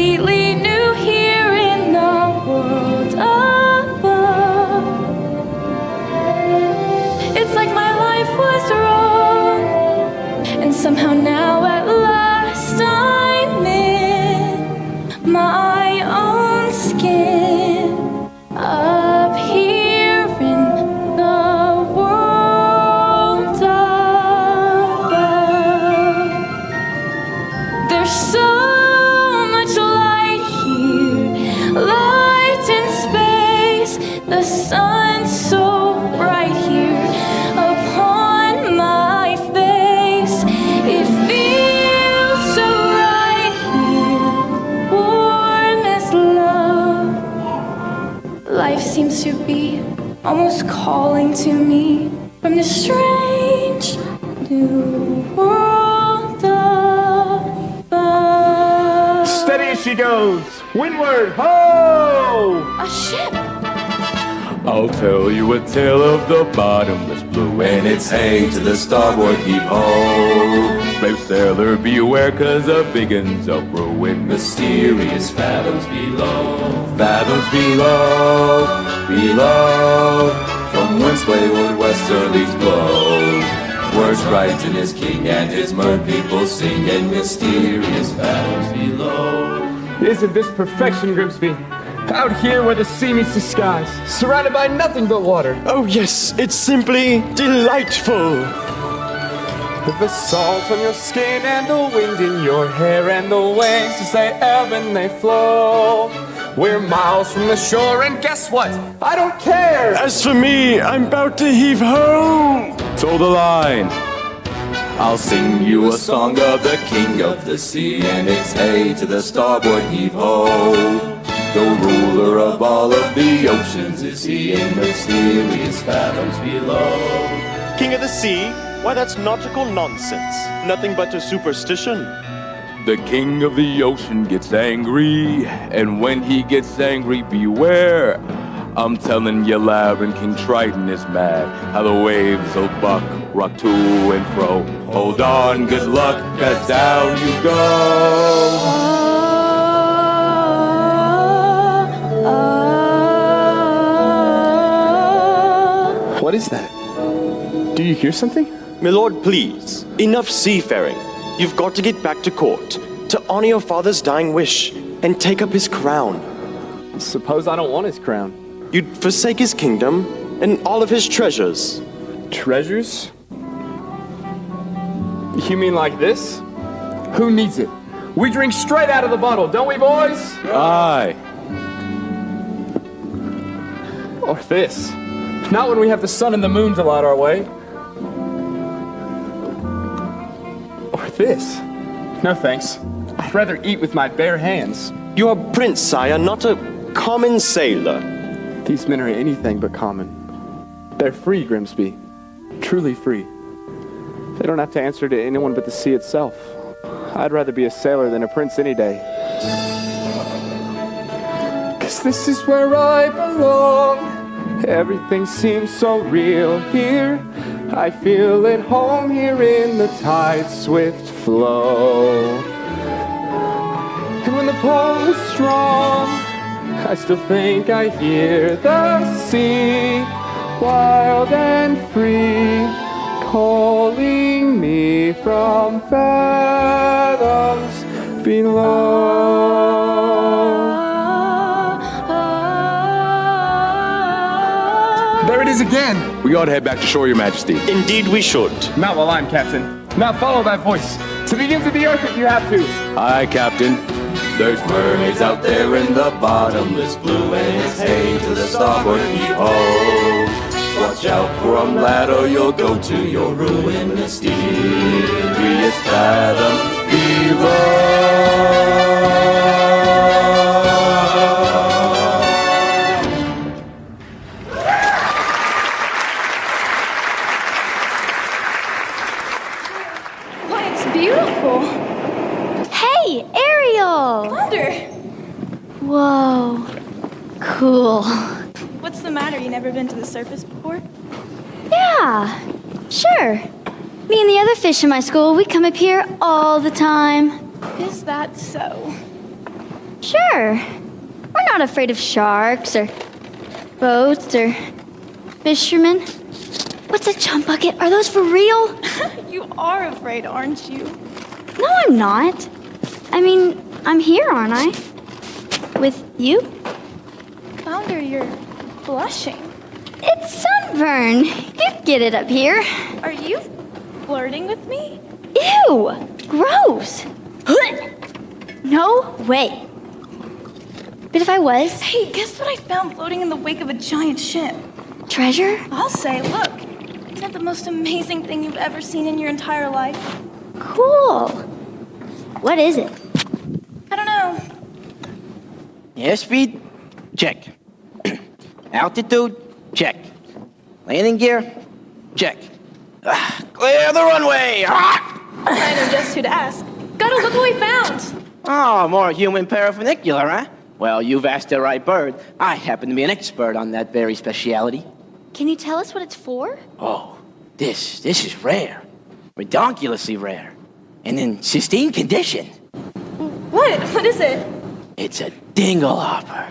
completely new here in the world above. It's like my life was wrong, and somehow now at last I'm in my own skin, up here in the world above. There's so much light here, light in space. The sun's so bright here upon my face. It feels so right here, warm as love. Life seems to be almost calling to me from this strange new world above. Steady as she goes. Windward, ho! A ship! I'll tell you a tale of the bottomless blue, and it's hey to the starboard heave ho. Brave sailor beware, 'cause a big un's up rowing mysterious fathoms below. Fathoms below, below, from whence wayward westerlies blow. Words right in his king and his merman people sing, and mysterious fathoms below. Isn't this perfection, Grimsby? Out here where the sea meets the skies, surrounded by nothing but water. Oh yes, it's simply delightful. With the salt on your skin and the wind in your hair and the waves as they ebb and they flow. We're miles from the shore and guess what? I don't care! As for me, I'm about to heave ho. Toe the line. I'll sing you a song of the king of the sea, and it's hey to the starboard heave ho. The ruler of all of the oceans is he, in mysterious fathoms below. King of the sea? Why, that's nautical nonsense. Nothing but a superstition. The king of the ocean gets angry, and when he gets angry, beware. I'm telling you loud when King Triton is mad, how the waves will buck, rock to and fro. Hold on, good luck, 'cause down you go. What is that? Do you hear something? Milord, please. Enough seafaring. You've got to get back to court, to honor your father's dying wish, and take up his crown. Suppose I don't want his crown. You'd forsake his kingdom and all of his treasures. Treasures? You mean like this? Who needs it? We drink straight out of the bottle, don't we, boys? Aye. Or this. Not when we have the sun and the moon to light our way. Or this. No thanks. I'd rather eat with my bare hands. You are prince, sire, not a common sailor. These men are anything but common. They're free, Grimsby. Truly free. They don't have to answer to anyone but the sea itself. I'd rather be a sailor than a prince any day. 'Cause this is where I belong. Everything seems so real here. I feel at home here in the tide's swift flow. And when the pull is strong, I still think I hear the sea, wild and free, calling me from fathoms below. There it is again. We ought to head back to shore, Your Majesty. Indeed we should. Not while I'm captain. Now follow that voice to the ends of the earth if you have to. Aye, Captain. There's mermaids out there in the bottomless blue, and it's hey to the starboard heave ho. Watch out for 'em, lad, or you'll go to your ruin. Mysterious fathoms below. Why, it's beautiful. Hey, Ariel! Thunder! Whoa, cool. What's the matter? You never been to the surface before? Yeah, sure. Me and the other fish in my school, we come up here all the time. Is that so? Sure. We're not afraid of sharks or boats or fishermen. What's a chum bucket? Are those for real? You are afraid, aren't you? No, I'm not. I mean, I'm here, aren't I? With you? Flounder, you're blushing. It's sunburn. You get it up here. Are you flirting with me? Ew! Gross! No way. But if I was, Hey, guess what I found floating in the wake of a giant ship? treasure? I'll say, look. Isn't that the most amazing thing you've ever seen in your entire life? Cool. What is it? I don't know. Airspeed? Check. Altitude? Check. Landing gear? Check. Clear the runway! Ah! I know just who to ask. Gotta look what we found. Oh, more human paraphernalia, huh? Well, you've asked the right bird. I happen to be an expert on that very speciality. Can you tell us what it's for? Oh, this is rare. Redonkulously rare. And in pristine condition. What? What is it? It's a dinglehopper.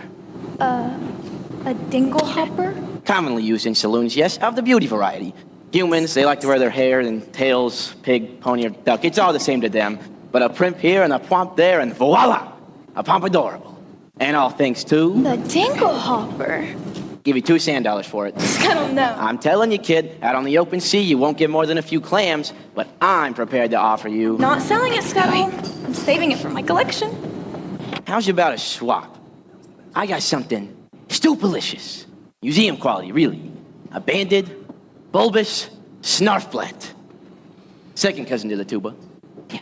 A dingle hopper? Commonly used in saloons, yes, of the beauty variety. Humans, they like to wear their hair in tails, pig, pony, or duck. It's all the same to them. But a primp here and a pomp there, and voila! A pompadorable. And all thanks to... The dingle hopper? Give you $2 sand for it. I don't know. I'm telling you, kid, out on the open sea, you won't get more than a few clams, but I'm prepared to offer you... Not selling it, Scuttle. I'm saving it for my collection. How's about a swap? I got something stupelicious. Museum quality, really. A banded, bulbous snarfblat. Second cousin to the tuba.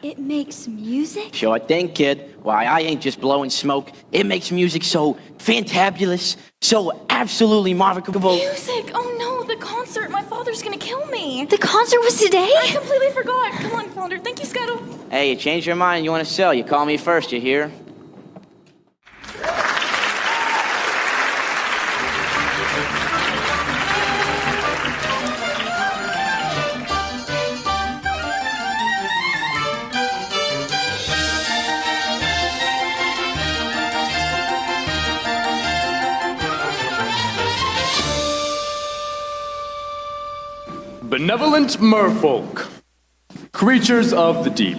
It makes music? Sure thing, kid. Why, I ain't just blowing smoke. It makes music so fantabulous, so absolutely marvelous. Music! Oh no, the concert! My father's gonna kill me! The concert was today? I completely forgot! Come on, Flounder. Thank you, Scuttle. Hey, you changed your mind, you want to sell, you call me first, you hear? Benevolent merfolk, creatures of the deep.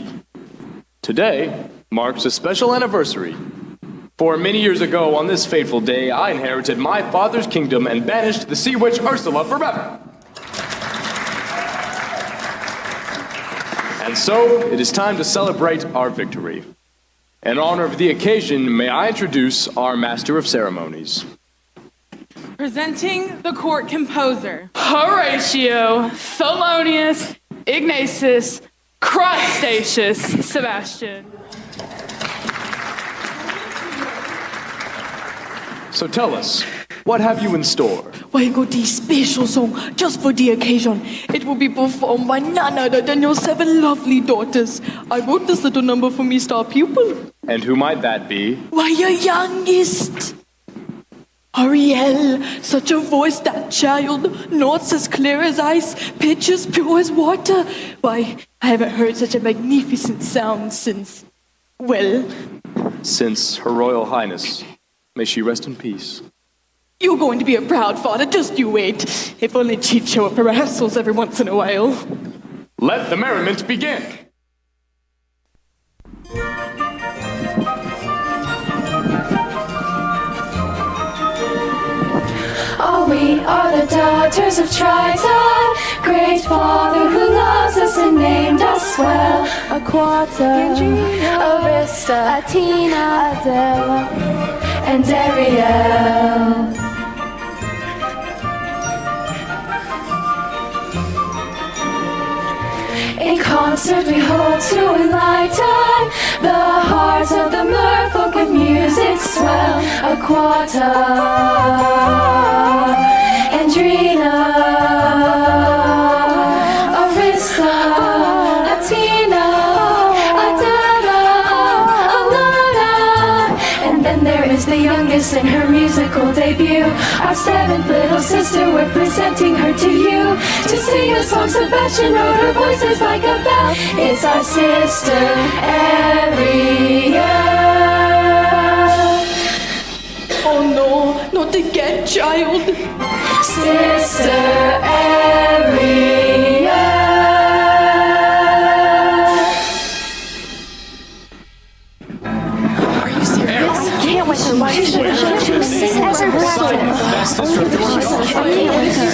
Today marks a special anniversary. For many years ago, on this fateful day, I inherited my father's kingdom and banished the sea witch Ursula forever. And so, it is time to celebrate our victory. In honor of the occasion, may I introduce our Master of Ceremonies. Presenting the court composer, Horatio, Thelonious, Ignatius, Crustaceous, Sebastian. So tell us, what have you in store? Why, I got this special song just for the occasion. It will be performed by none other than your 7 lovely daughters. I wrote this little number for me star pupil. And who might that be? Why, your youngest. Ariel, such a voice, that child, notes as clear as ice, pitch as pure as water. Why, I haven't heard such a magnificent sound since, well... Since Her Royal Highness. May she rest in peace. You're going to be a proud father, just you wait. If only she'd show up for rehearsals every once in a while. Let the merriment begin! Oh, we are the daughters of Triton, great father who loves us and named us well. Aquata, Arista, Athena, Adela, and Ariel. In concert we hope to enlighten the hearts of the merfolk and music swell. Aquata, Andrina, Arista, Athena, Adela, Alana. And then there is the youngest in her musical debut. Our 7th little sister, we're presenting her to you. To sing a song Sebastian wrote, her voice is like a bell. It's our sister, Ariel. not again, child. Sister Ariel. Are you serious? I can't wait to watch this.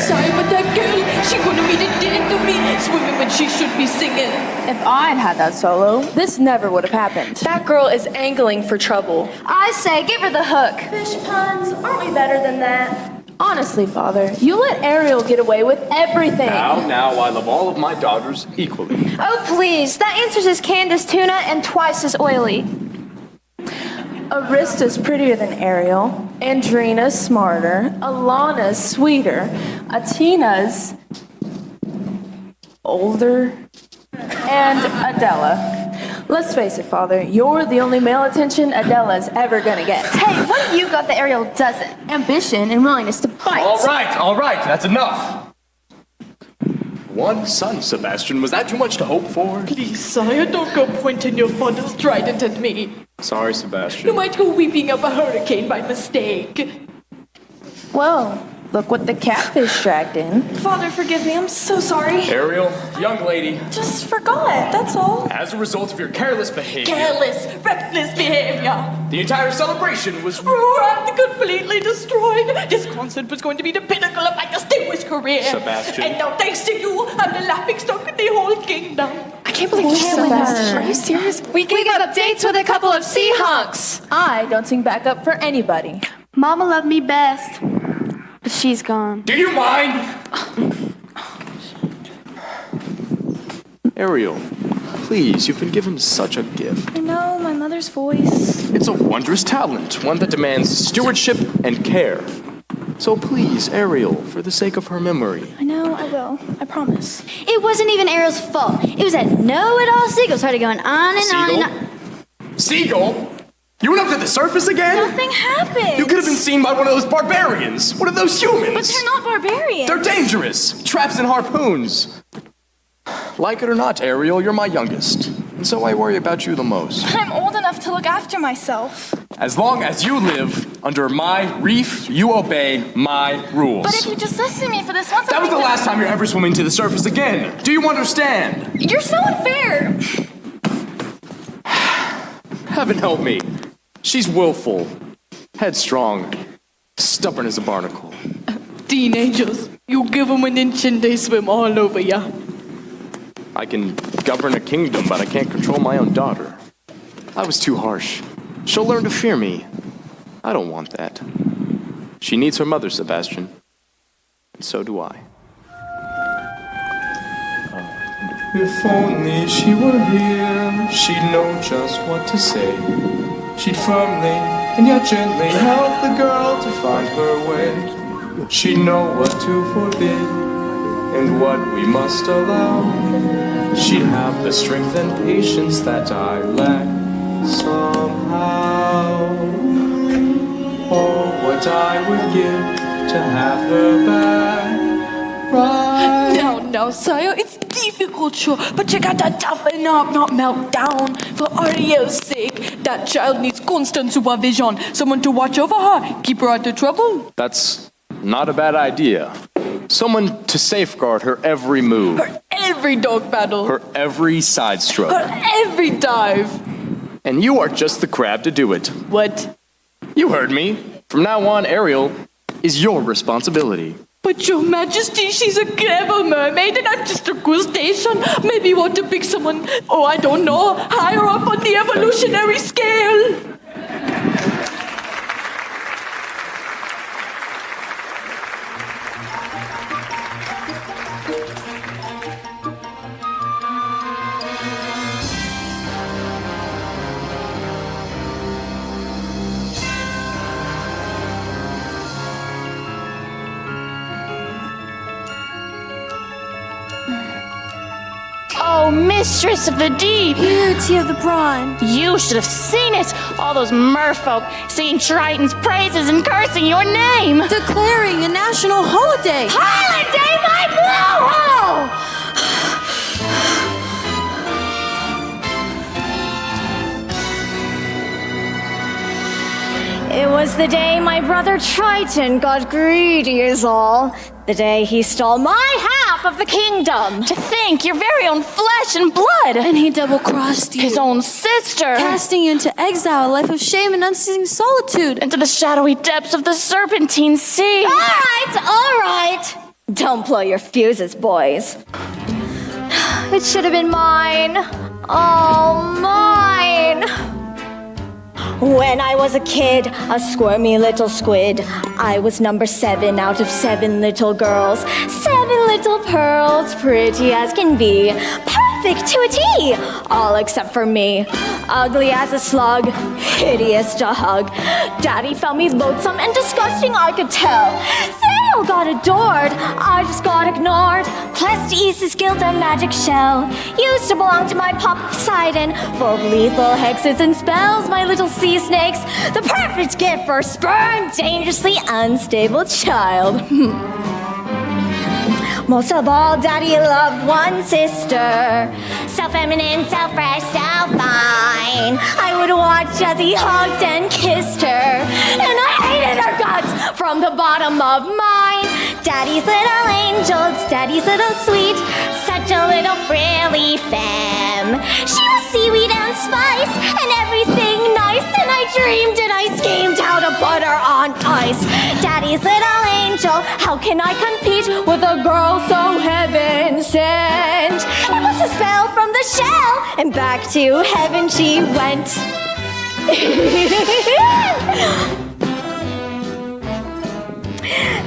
Sorry, but that girl, she wanted me to dance to me, swimming when she should be singing. If I'd had that solo, this never would have happened. That girl is angling for trouble. I say, give her the hook. Fish puns, aren't we better than that? Honestly, Father, you let Ariel get away with everything. Now, I love all of my daughters equally. Oh, please. That answers is Candace tuna and twice as oily. Arista's prettier than Ariel. Andrina's smarter. Alana's sweeter. Atina's older. And Adela. Let's face it, Father, you're the only male attention Adela's ever gonna get. Hey, what have you got that Ariel doesn't? Ambition and willingness to fight. All right, that's enough. One son, Sebastian. Was that too much to hope for? Please, sire, don't go pointing your father's trident at me. Sorry, You Sebastian. might go weeping up a hurricane by mistake. Well, look what the catfish dragged in. Father, forgive me, I'm so sorry. Ariel, young lady, Just forgot, that's all. as a result of your careless behavior, Careless, reckless behavior. the entire celebration was... I'm completely destroyed. This concert was going to be the pinnacle of my distinguished career. Sebastian. And now, thanks to you, I'm the laughingstock of the whole kingdom. I can't believe you said that. Are you serious? We gave up dates with a couple of sea hunks. I don't sing back up for anybody. Mama loved me best, but she's gone. Do you mind? Ariel, please, you've been given such a gift. I know, my mother's voice. It's a wondrous talent, one that demands stewardship and care. So please, Ariel, for the sake of her memory. I know, I will. I promise. It wasn't even Ariel's fault. It was that know-it-all seagull started going on and on and on. Seagull? You went up to the surface again? Nothing happened. You could have been seen by one of those barbarians. One of those humans. But they're not barbarians. They're dangerous. Traps and harpoons. Like it or not, Ariel, you're my youngest. And so I worry about you the most. I'm old enough to look after myself. As long as you live under my reef, you obey my rules. But if you just listen to me for this once, That was the last time you're ever swimming to the surface again. Do you understand? You're so unfair. Heaven help me. She's willful, headstrong, stubborn as a barnacle. Teenagers, you give them an inch and they swim all over ya. I can govern a kingdom, but I can't control my own daughter. I was too harsh. She'll learn to fear me. I don't want that. She needs her mother, Sebastian. And so do I. If only she were here, she'd know just what to say. She'd firmly and yet gently help the girl to find her way. She'd know what to forbid and what we must allow. She'd have the strength and patience that I lack somehow. Oh, what I would give to have her back right. Now, sire, it's difficult, sure, but you gotta toughen up, not melt down. For Ariel's sake, that child needs constant supervision. Someone to watch over her, keep her out of trouble. That's not a bad idea. Someone to safeguard her every move, Her every dog battle, her every side stroke. her every dive. And you are just the crab to do it. What? You heard me. From now on, Ariel is your responsibility. But your majesty, she's a clever mermaid and I'm just a crustacean. Maybe you want to pick someone, oh, I don't know, higher up on the evolutionary scale. Oh, mistress of the deep! Beauty of the brine. You should have seen it! All those merfolk singing Triton's praises and cursing your name! Declaring a national holiday. Holiday, my blowhole! It was the day my brother Triton got greedy is all. The day he stole my half of the kingdom. To think, your very own flesh and blood. And he double-crossed you. His own sister. Casting you into exile, a life of shame and unceasing solitude. Into the shadowy depths of the Serpentine Sea. All right. Don't blow your fuses, boys. It should have been mine. All mine. When I was a kid, a squirmy little squid, I was number 7 out of 7 little girls. 7 little pearls, pretty as can be, perfect to a T, all except for me. Ugly as a slug, hideous to hug. Daddy found me loathsome and disgusting, I could tell. Theo got adored, I just got ignored. Plestis guilt a magic shell. Used to belong to my pop Poseidon, full of lethal hexes and spells. My little sea snakes, the perfect gift for spurned, dangerously unstable child. Most of all, Daddy loved one sister. So feminine, so fresh, so fine. I would watch as he hugged and kissed her, and I hated her guts from the bottom of mine. Daddy's little angel, Daddy's little sweet, such a little frilly femme. She was seaweed and spice and everything nice, and I dreamed and I schemed how to put her on ice. Daddy's little angel, how can I compete with a girl so heaven sent? It was a spell from the shell, and back to heaven she went.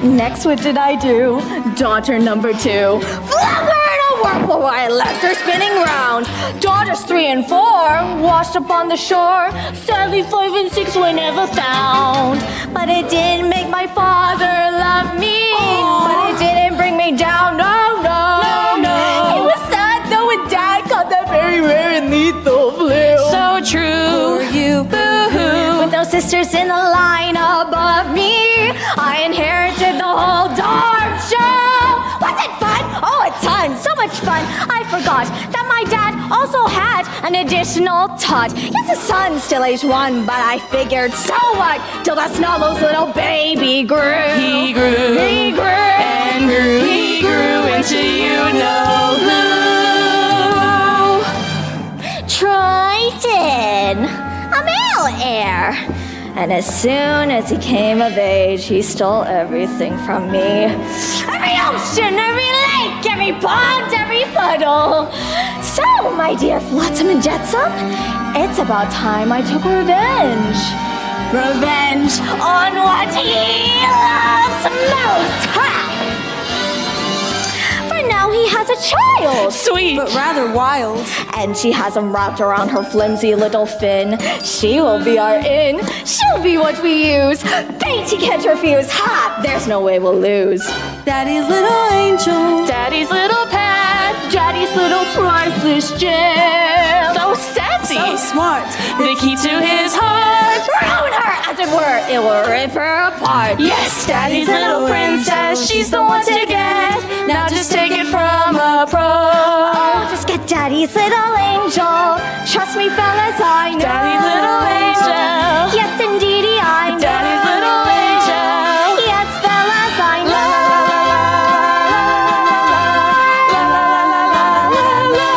Next, what did I do? Daughter number 2. Flung her in a whirlpool while I left her spinning round. Daughters 3 and 4 washed up on the shore. Sadly, 5 and 6 were never found. But it didn't make my father love me. But it didn't bring me down, no, no, no. It was sad though when Dad caught that very rare and lethal flu. So true. For you, Boo-hoo. With no sisters in the line above me, I inherited the whole darn show. Was it fun? Oh, a ton. So much fun. I forgot that my dad also had an additional tot. Yes, his son still aged 1, but I figured, so what? Till the Snuggles little baby grew. He grew. He grew. And grew. He grew into you know who. Triton, a male heir. And as soon as he came of age, he stole everything from me. Every ocean, every lake, every pond, every puddle. So, my dear Flotsam and Jetsam, it's about time I took revenge. Revenge on what he loves most. Ha! For now he has a child. Sweet. but rather wild. And she has him wrapped around her flimsy little fin. She will be our in. She'll be what we use. Bait he can't refuse. Ha! There's no way we'll lose. Daddy's little angel. Daddy's little pet. Daddy's little priceless gem. So sassy. So smart. The key to his heart. Ruin her, as it were. It will rip her apart. Yes, Daddy's little princess. She's the one to get. Now just take it from a pro. Oh, just get Daddy's little angel. Trust me, fellas, I know. Daddy's little angel. Yes, indeedy, I know. Daddy's little angel. Yes, fellas, I know. La la la la la la la.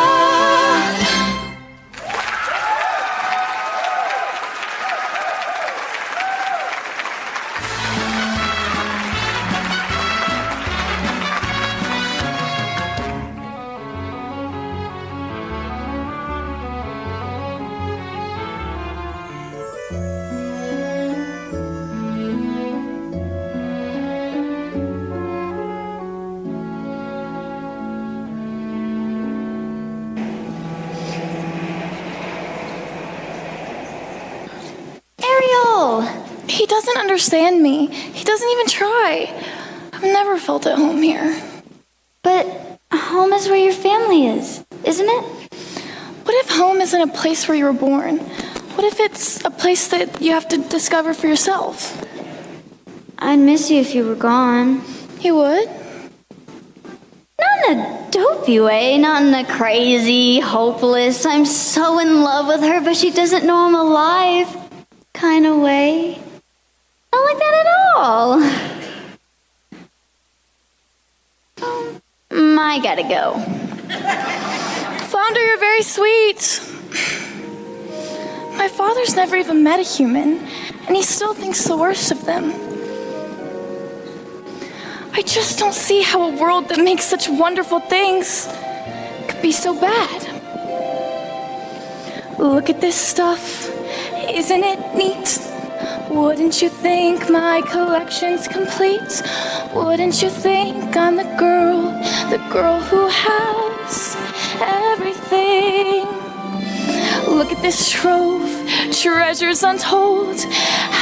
Ariel! He doesn't understand me. He doesn't even try. I've never felt at home here. But home is where your family is, isn't it? What if home isn't a place where you were born? What if it's a place that you have to discover for yourself? I'd miss you if you were gone. You would? Not in a dopey way, not in a crazy, hopeless, I'm so in love with her, but she doesn't know I'm alive kind of way. I gotta go. Flounder, you're very sweet. My father's never even met a human, and he still thinks the worst of them. I just don't see how a world that makes such wonderful things could be so bad. Look at this stuff. Isn't it neat? Wouldn't you think my collection's complete? Wouldn't you think I'm the girl who has everything? Look at this trove, treasures untold.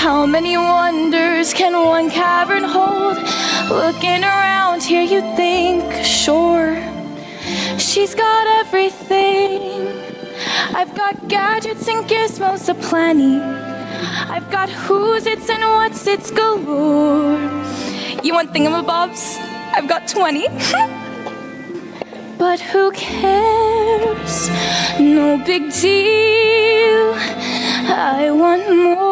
How many wonders can one cavern hold? Looking around here, you think, sure, she's got everything. I've got gadgets and gizmos aplenty. I've got who's its and what's its galore. You want thingamabobs? I've got 20. But who cares? No big deal. I want more.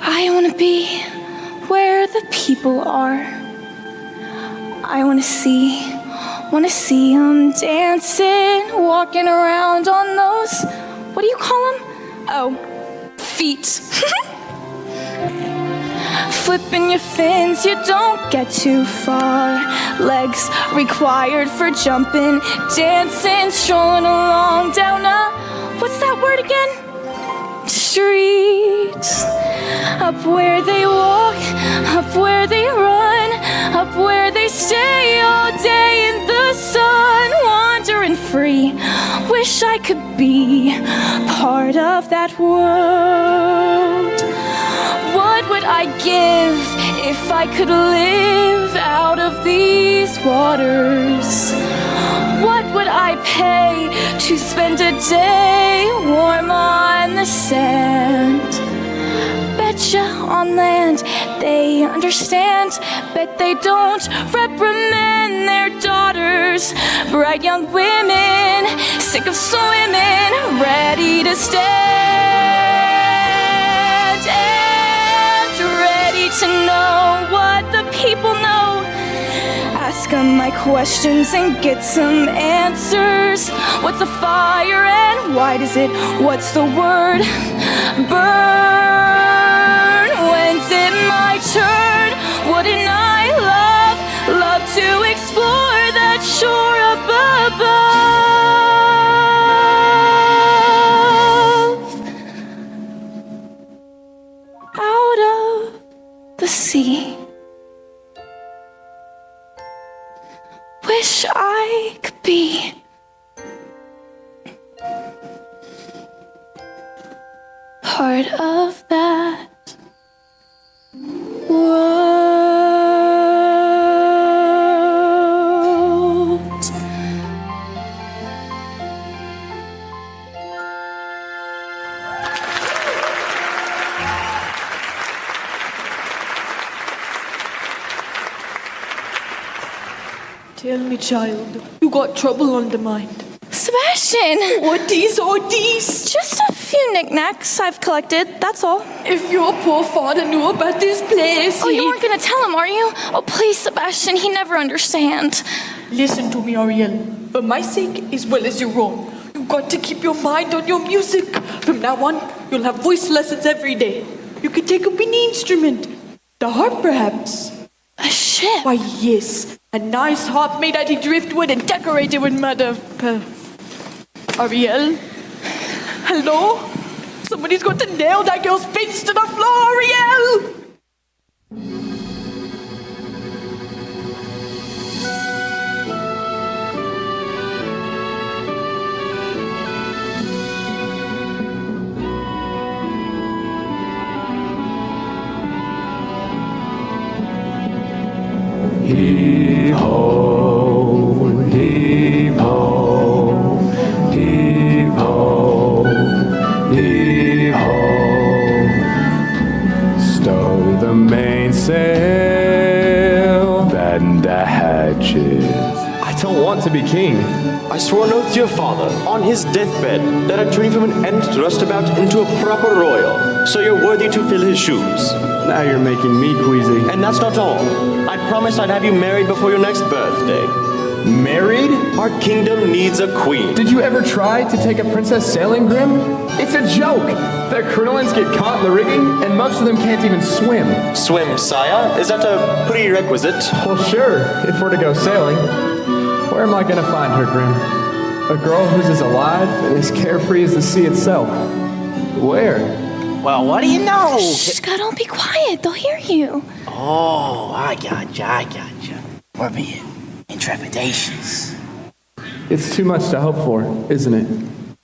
I want to be where the people are. I want to see them dancing, walking around on those, what do you call them? Oh, feet. Flipping your fins, you don't get too far. Legs required for jumping, dancing, strolling along down a, what's that word again? Street. Up where they walk, up where they run, up where they stay all day in the sun, wandering free. Wish I could be part of that world. What would I give if I could live out of these waters? What would I pay to spend a day warm on the sand? Betcha on land they understand, bet they don't reprimand their daughters. Bright young women, sick of swimming, ready to stand and ready to know what the people know. Ask them my questions and get some answers. What's a fire and why does it? What's the word? Burn. When's it my turn? Wouldn't I love to explore that shore up above? Out of the sea. Wish I could be part of that world. Tell me, child, you got trouble on the mind. Sebastian! What is all these? Just a few knickknacks I've collected, that's all. If your poor father knew about this place, Oh, you weren't gonna tell him, are you? Oh, please, Sebastian, he never understand. Listen to me, Ariel. For my sake, as well as your own, you've got to keep your mind on your music. From now on, you'll have voice lessons every day. You can take up any instrument. The harp, perhaps. A ship? Why, yes. A nice harp made out of driftwood and decorated with mother. Ariel? Hello? Somebody's got to nail that girl's face to the floor, Ariel! Heave ho, heave ho, heave ho, heave ho. Stow the mainsail, bend the hatches. I don't want to be king. I swore an oath to your father, on his deathbed, that I'd turn you from an ant thrust about into a proper royal, so you're worthy to fill his shoes. Now you're making me queasy. And that's not all. I promised I'd have you married before your next birthday. Married? Our kingdom needs a queen. Did you ever try to take a princess sailing, Grim? It's a joke. Their crinolines get caught in the rigging, and most of them can't even swim. Swim, sire? Is that a prerequisite? Well, sure, if we're to go sailing. Where am I gonna find her, Grim? A girl who's as alive and as carefree as the sea itself. Where? Well, what do you know? Shh, God, don't be quiet. They'll hear you. Oh, I gotcha. We're being in trepidations. It's too much to hope for, isn't it?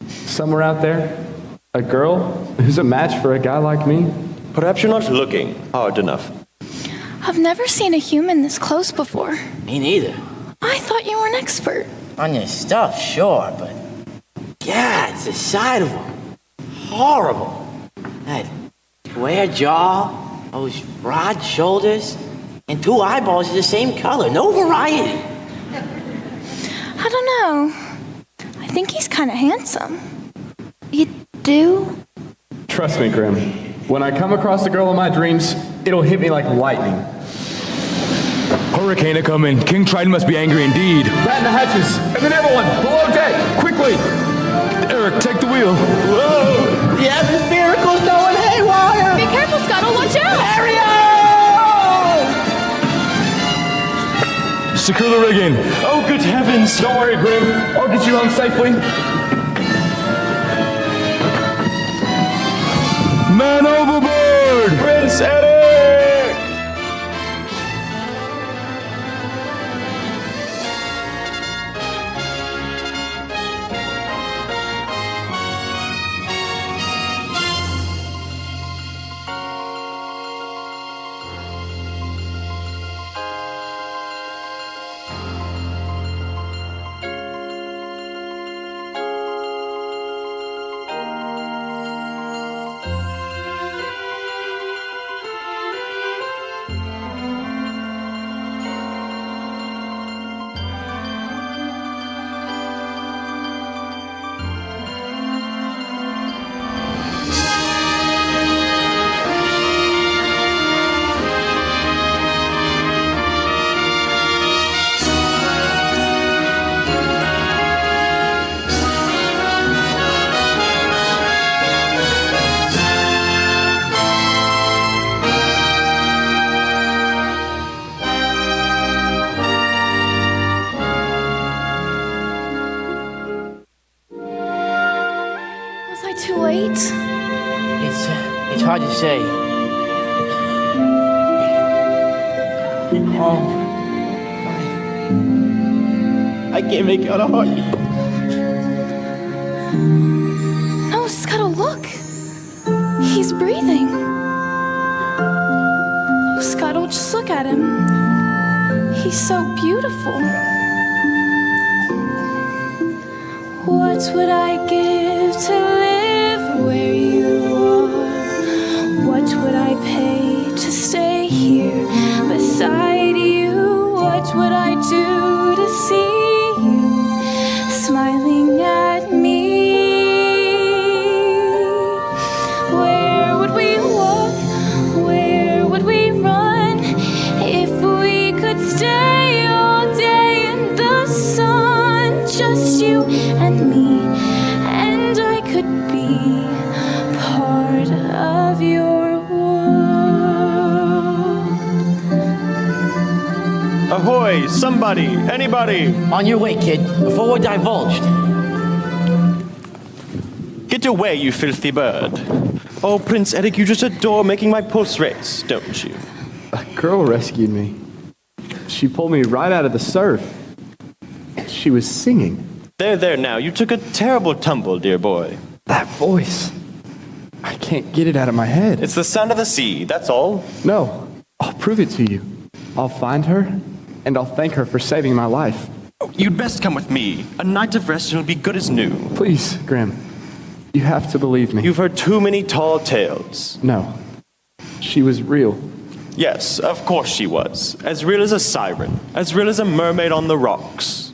Somewhere out there, a girl who's a match for a guy like me? Perhaps you're not looking hard enough. I've never seen a human this close before. Me neither. I thought you were an expert. On your stuff, sure, but God, it's the sight of them. Horrible. That square jaw, those broad shoulders, and 2 eyeballs of the same color. No variety. I don't know. I think he's kind of handsome. You do? Trust me, Grim. When I come across a girl in my dreams, it'll hit me like lightning. Hurricane a-coming. King Triton must be angry indeed. Batten the hatches, and then everyone, below deck, quickly! Eric, take the wheel. Whoa! The atmospherical's going haywire! Be careful, Scuttle. Watch out! Secure the rigging. Oh, good heavens! Don't worry, Grim. I'll get you home safely. Man overboard! Prince Eric! Was I too late? It's hard to say. Oh. I can't make out a heartbeat. No, Scuttle, look. He's breathing. Oh, Scuttle, just look at him. He's so beautiful. What would I give to live where you are? What would I pay to stay here beside you? What would I do to see you smiling at me? Where would we walk? Where would we run if we could stay all day in the sun? Just you and me, and I could be part of your world. Ahoy! Somebody! Anybody! On your way, kid, before we're divulged. Get away, you filthy bird. Oh, Prince Eric, you just adore making my pulse race, don't you? A girl rescued me. She pulled me right out of the surf. She was singing. There now. You took a terrible tumble, dear boy. That voice. I can't get it out of my head. It's the sound of the sea, that's all. No, I'll prove it to you. I'll find her, and I'll thank her for saving my life. You'd best come with me. A night of rest and it'll be good as new. Please, Grim. You have to believe me. You've heard too many tall tales. No. She was real. Yes, of course she was. As real as a siren. As real as a mermaid on the rocks.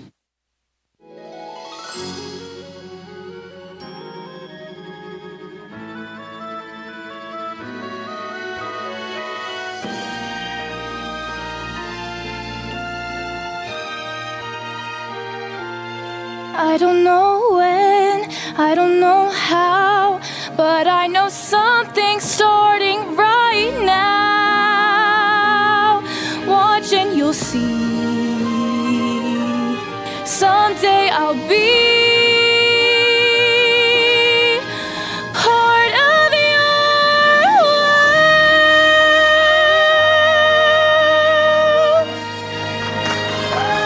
I don't know when, I don't know how, but I know something's starting right now. Watch and you'll see. Someday I'll be part of your world.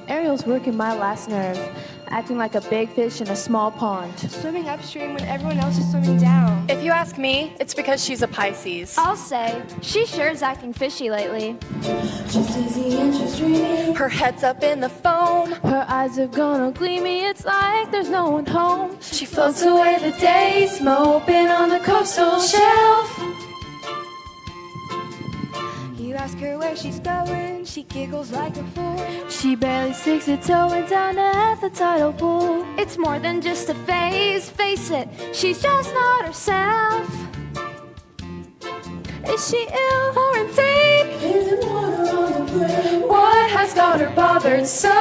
Ariel's working my last nerve, acting like a big fish in a small pond. Swimming upstream when everyone else is swimming down. If you ask me, it's because she's a Pisces. I'll say, she sure is acting fishy lately. Her head's up in the foam. Her eyes are gonna gleamy, it's like there's no one home. She floats away the days, moping on the coastal shelf. You ask her where she's going, she giggles like a fool. She barely sticks her toe in down at the tidal pool. It's more than just a phase, face it, she's just not herself. Is she ill or insane? Isn't water on the brain? What has got her bothered so?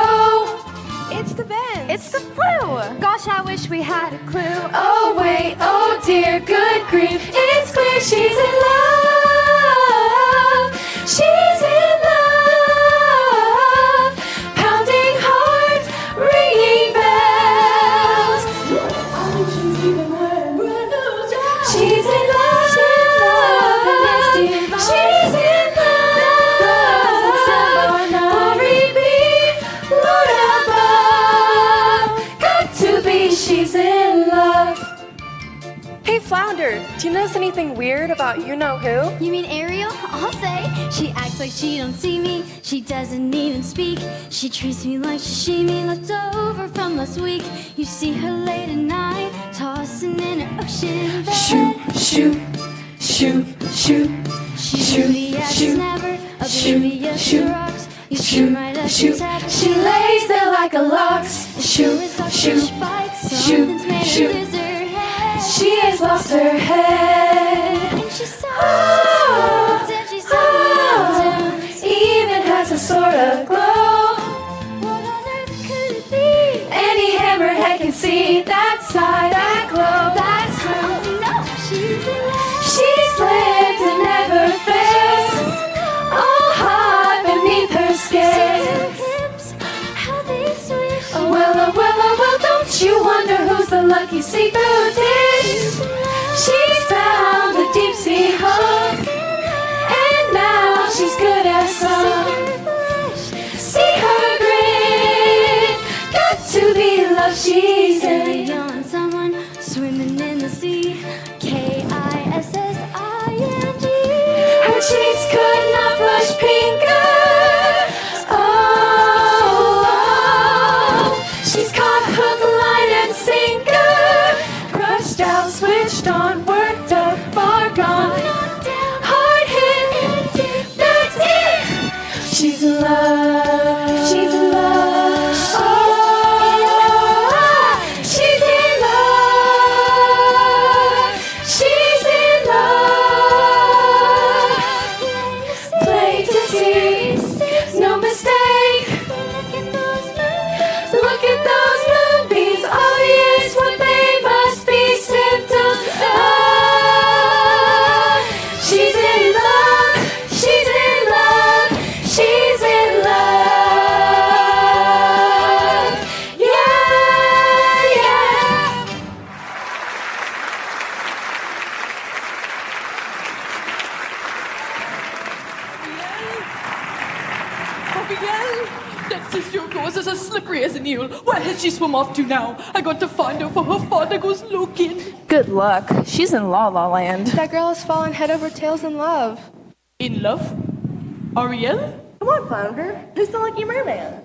It's the bend. It's the flu. Gosh, I wish we had a clue. Oh wait, oh dear, good grief. It's clear she's in love. She's in love. Pounding heart, ringing bells. She's in love. She's in love. Glory be, Lord above. Got to be, she's in love. Hey, Flounder, do you notice anything weird about you-know-who? You mean Ariel? I'll say. She acts like she don't see me. She doesn't even speak. She treats me like sashimi left over from last week. You see her late at night, tossing in her ocean bed. Shoot, shoot, shoot, shoot. She's really as never oblivious to rocks. You shoot right up shoot. She lays there like a locks. Shoot, shoot, shoot, shoot. She has lost her head. And she's so soft, and she's so even has a sort of glow. What on earth could it be? Any hammerhead can see that side, that glow, that's her. Oh no, she's in love. She slipped and never fixed. All hot beneath her skin. How they swish. Oh well, don't you wonder who's the lucky seafood dish? She's found a deep sea hook, and now she's good as some. See her grin, got to be love. She's in. On someone swimming in the sea. KISSING. Her cheeks could not blush pinker. Oh, she's caught hook, line, and sinker. Crushed out, switched on, worked up, far gone. Hard hit, that's it. She's in love. She's in love. Oh, she's in love. She's in love. Play to see, no mistake. Look at those moonbeams, obvious what they must be symptoms of. She's in love, she's in love, she's in love. Yeah, yeah. Abigail, that sister of yours is as slippery as an eel. Where has she swum off to now? I got to find her for her father goes looking. Good luck. She's in La La Land. That girl has fallen head over tails in love. In love? Ariel? Come on, Flounder. Who's the lucky merman?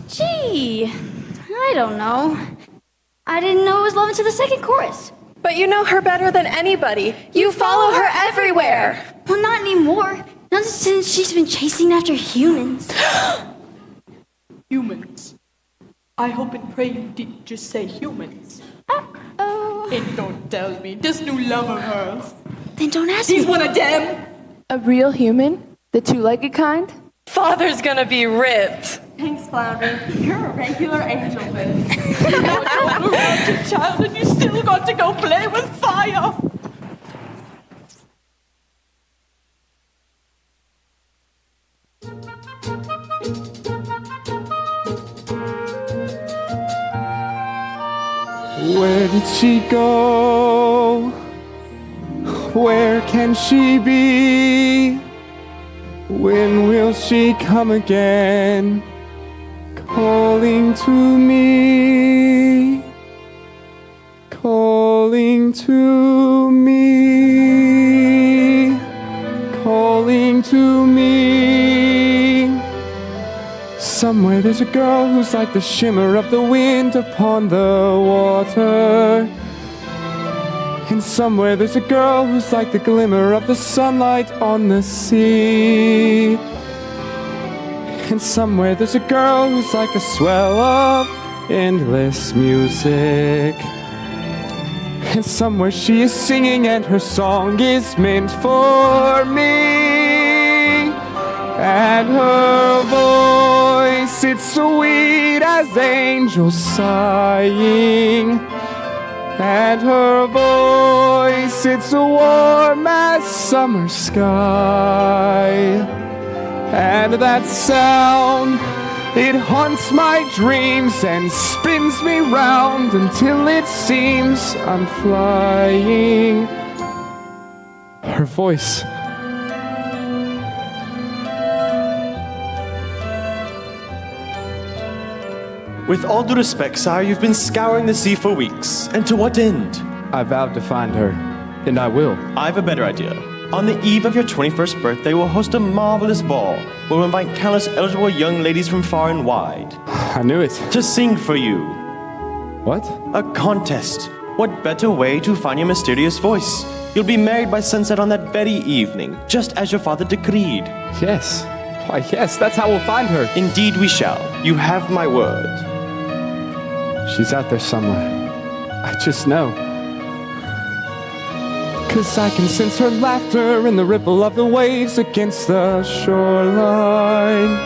Gee, I don't know. I didn't know it was love until the second chorus. But you know her better than anybody. You follow her everywhere. Well, not anymore. Not since she's been chasing after humans. Humans. I hope and pray you didn't just say humans. Oh. And don't tell me this new love of hers. Then don't ask He's me. one of them. A real human? The two-legged kind? Father's gonna be ripped. Thanks, Flounder. You're a regular angel, bitch. You got around your child and you still got to go play with fire. Where did she go? Where can she be? When will she come again? Calling to me. Calling to me. Calling to me. Somewhere there's a girl who's like the shimmer of the wind upon the water. And somewhere there's a girl who's like the glimmer of the sunlight on the sea. And somewhere there's a girl who's like a swell of endless music. And somewhere she is singing and her song is meant for me. And her voice, it's sweet as angels sighing. And her voice, it's warm as summer sky. And that sound, it haunts my dreams and spins me round until it seems I'm flying. Her voice. With all due respect, sire, you've been scouring the sea for weeks. And to what end? I vowed to find her, and I will. I've a better idea. On the eve of your 21st birthday, we'll host a marvelous ball. We'll invite countless eligible young ladies from far and wide. I knew it. To sing for you. What? A contest. What better way to find your mysterious voice? You'll be married by sunset on that very evening, just as your father decreed. Yes. Why, yes, that's how we'll find her. Indeed we shall. You have my word. She's out there somewhere. I just know. 'Cause I can sense her laughter in the ripple of the waves against the shoreline.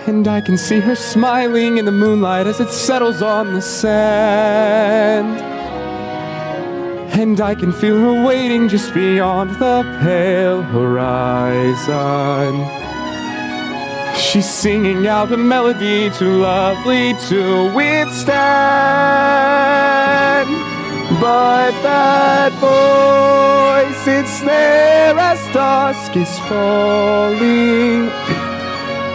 And I can see her smiling in the moonlight as it settles on the sand. And I can feel her waiting just beyond the pale horizon. She's singing out a melody too lovely to withstand. But that voice, it's there as dusk is falling.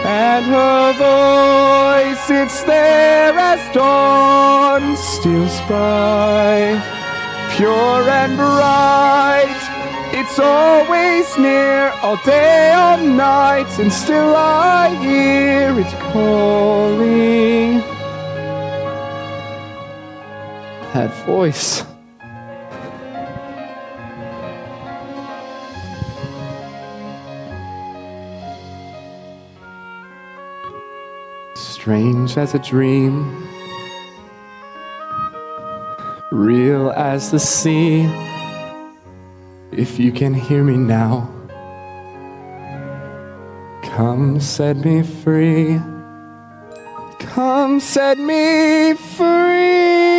And her voice, it's there as dawn steals by. Pure and bright, it's always near, all day, all night, and still I hear it calling. That voice. Strange as a dream, real as the sea. If you can hear me now, come set me free. Come set me free.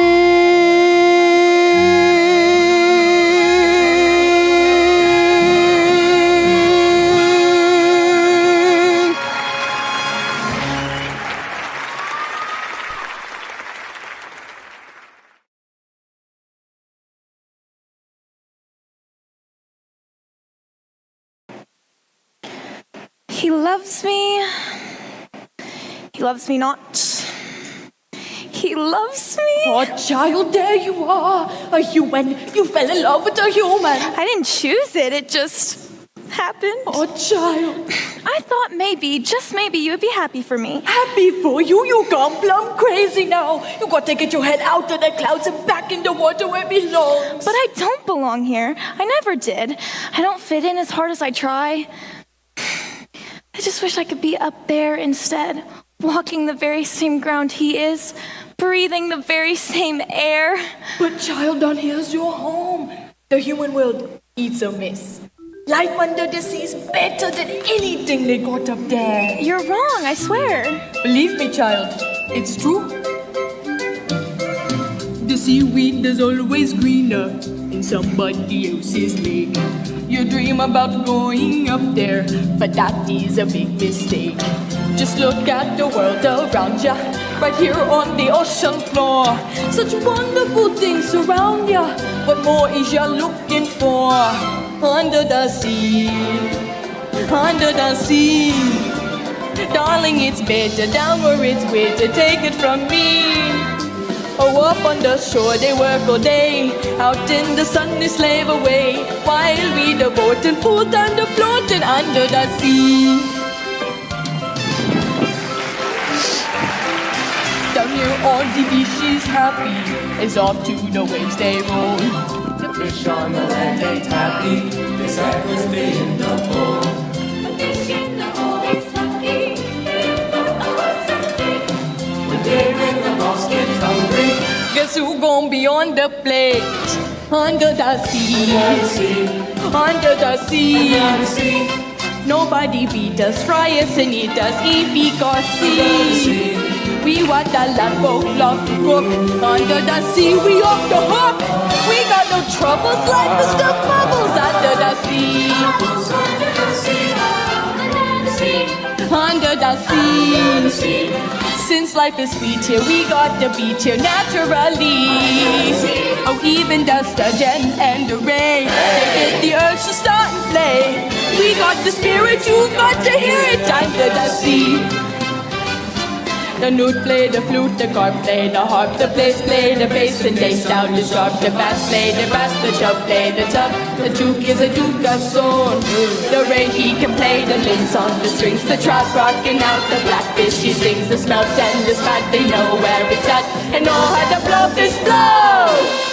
He loves me. He loves me not. He loves me. Oh, child, there you are. A human. You fell in love with a human. I didn't choose it. It just happened. Oh, child. I thought maybe, just maybe, you would be happy for me. Happy for you? You gone plumb crazy now. You got to get your head out of the clouds and back in the water where it belongs. But I don't belong here. I never did. I don't fit in as hard as I try. I just wish I could be up there instead, walking the very same ground he is, breathing the very same air. But child, down here's your home. The human world eats a mess. Life under the sea is better than anything they got up there. You're wrong, I swear. Believe me, child, it's true. The seaweed is always greener in somebody else's lake. You dream about going up there, but that is a big mistake. Just look at the world around ya, right here on the ocean floor. Such wonderful things surround ya. What more is ya looking for? Under the sea, under the sea. Darling, it's better down where it's wetter. Take it from me. Oh, up on the shore they work all day. Out in the sun they slave away, while we the boat and full time the floating under the sea. Down here all the fishes happy, is off to the waves they roll. The fish on the land ain't happy, they cycle stay in the pool. The fish in the hole is happy, When they're in the boss gets hungry, Guess who gon' be on the plate? Under the sea, under the sea. Nobody beat us, fry us and eat us, efficacy. We want the land folk love to cook. Under the sea, we off the hook. We got no troubles, life is the bubbles under the sea. Under the sea. Since life is sweet here, we got the beach here naturally. Oh, even dust, the and the rain, they get the urge to start and play. We got the spirit, you got to hear it under the sea. The newt play the flute, the carp play the harp, the bass play the bass, and they sound the sharp. The bass play the bass, the chub play the tub. The duke is a duke of song. The rain he can play the links on the strings. The trout rocking out the blackfish he sings. The smelt and the spat they know where it's at, and know how the blowfish blow.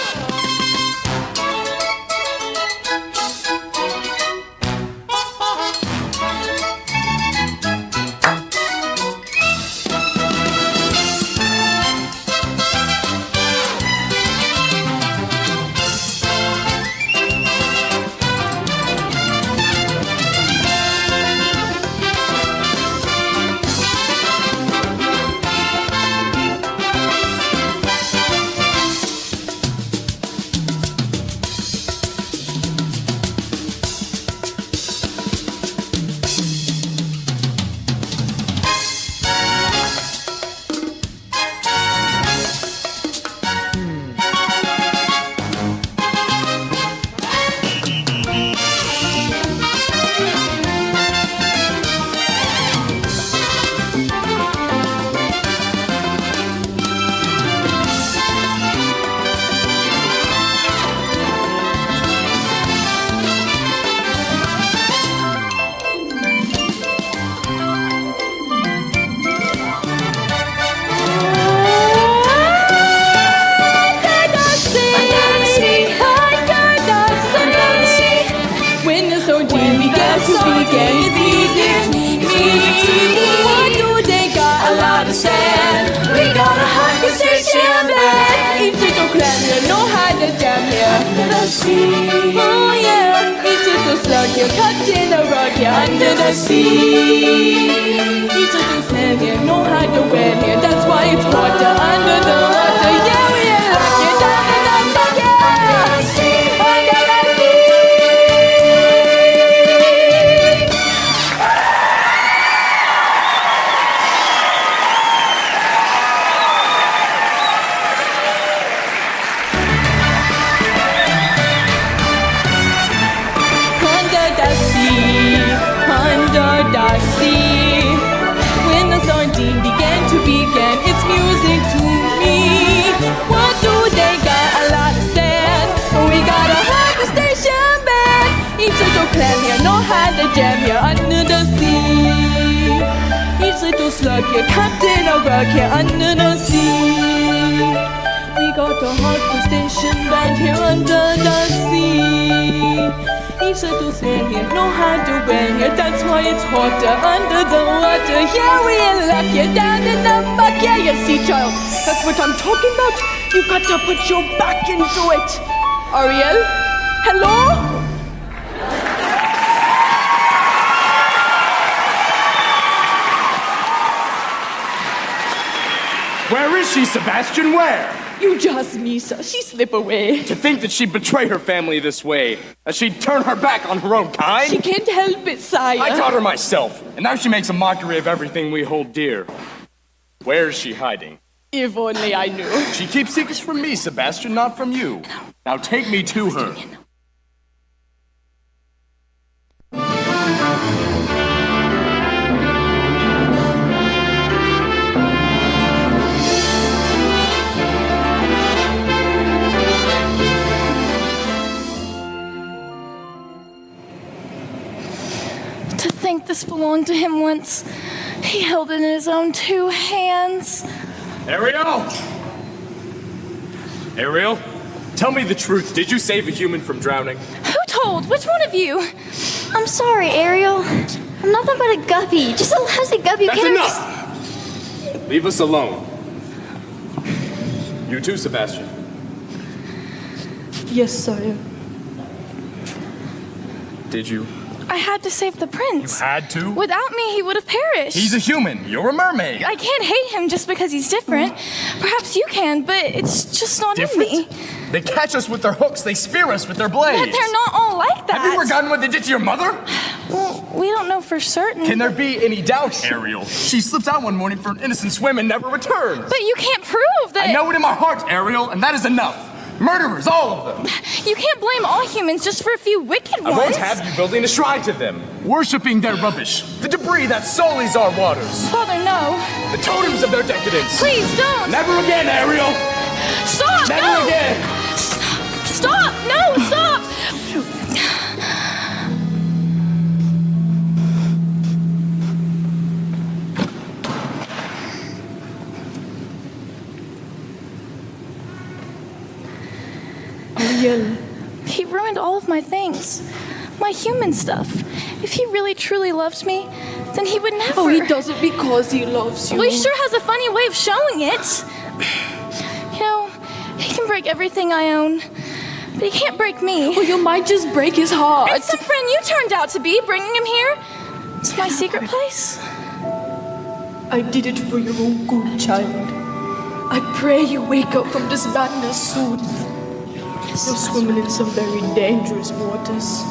Oh yeah, each little slug here, cut in a rug here under the sea. Each little slam here, know how to wear here, that's why it's water under the water. Yeah, we are lucky, down in the bucket. Under the sea, under the sea. Under the sea, when the sardine began to begin its music to me. What do they got? A lot of sand. We got a harbor station band. Each little clam here know how to jam here under the sea. Each little slug here tucked in a rug here under the sea. We got a harbor station band here under the sea. he settles in here, no hard to win here. That's why it's hotter under the water. Yeah, we ain't left you down in the muck. Yeah, you see, child, that's what I'm talking about. You got to put your back into it. Ariel, hello? Where is she, Sebastian? Where? You just Misa. She slip away. To think that she'd betray her family this way, that she'd turn her back on her own kind? She can't help it, sire. I taught her myself, and now she makes a mockery of everything we hold dear. Where is she hiding? If only I knew. She keeps secrets from me, Sebastian, not from you. Now take me to her. To think this belonged to him once. He held it in his own 2 hands. Ariel! Ariel, tell me the truth. Did you save a human from drowning? Who told? Which one of you? I'm sorry, Ariel. I'm nothing but a guppy. Just a lousy guppy. That's enough! Leave us alone. You too, Sebastian. Yes, sire. Did you? I had to save the prince. You had to? Without me, he would have perished. He's a human. You're a mermaid. I can't hate him just because he's different. Perhaps you can, but it's just not Different? in me. They catch us with their hooks. They spear us with their blades. But they're not all like that. Have you forgotten what they did to your mother? Well, we don't know for certain. Can there be any doubt, Ariel? She slips out one morning for an innocent swim and never returns. But you can't prove that. I know it in my heart, Ariel, and that is enough. Murderers, all of them. You can't blame all humans just for a few wicked ones. I won't have you building a shrine to them, worshipping their rubbish, the debris that sullies our waters, Father, no. the totems of their decadence. Please don't. Never again, Ariel. Stop. Never no. again. Stop. No, stop. Ariel. He ruined all of my things. My human stuff. If he really truly loved me, then he would never. Oh, he does it because he loves you. Well, he sure has a funny way of showing it. You know, he can break everything I own, but he can't break me. Well, you might just break his heart. And some friend you turned out to be, bringing him here to my secret place. I did it for your own good, child. I pray you wake up from this madness soon. You're swimming in some very dangerous waters.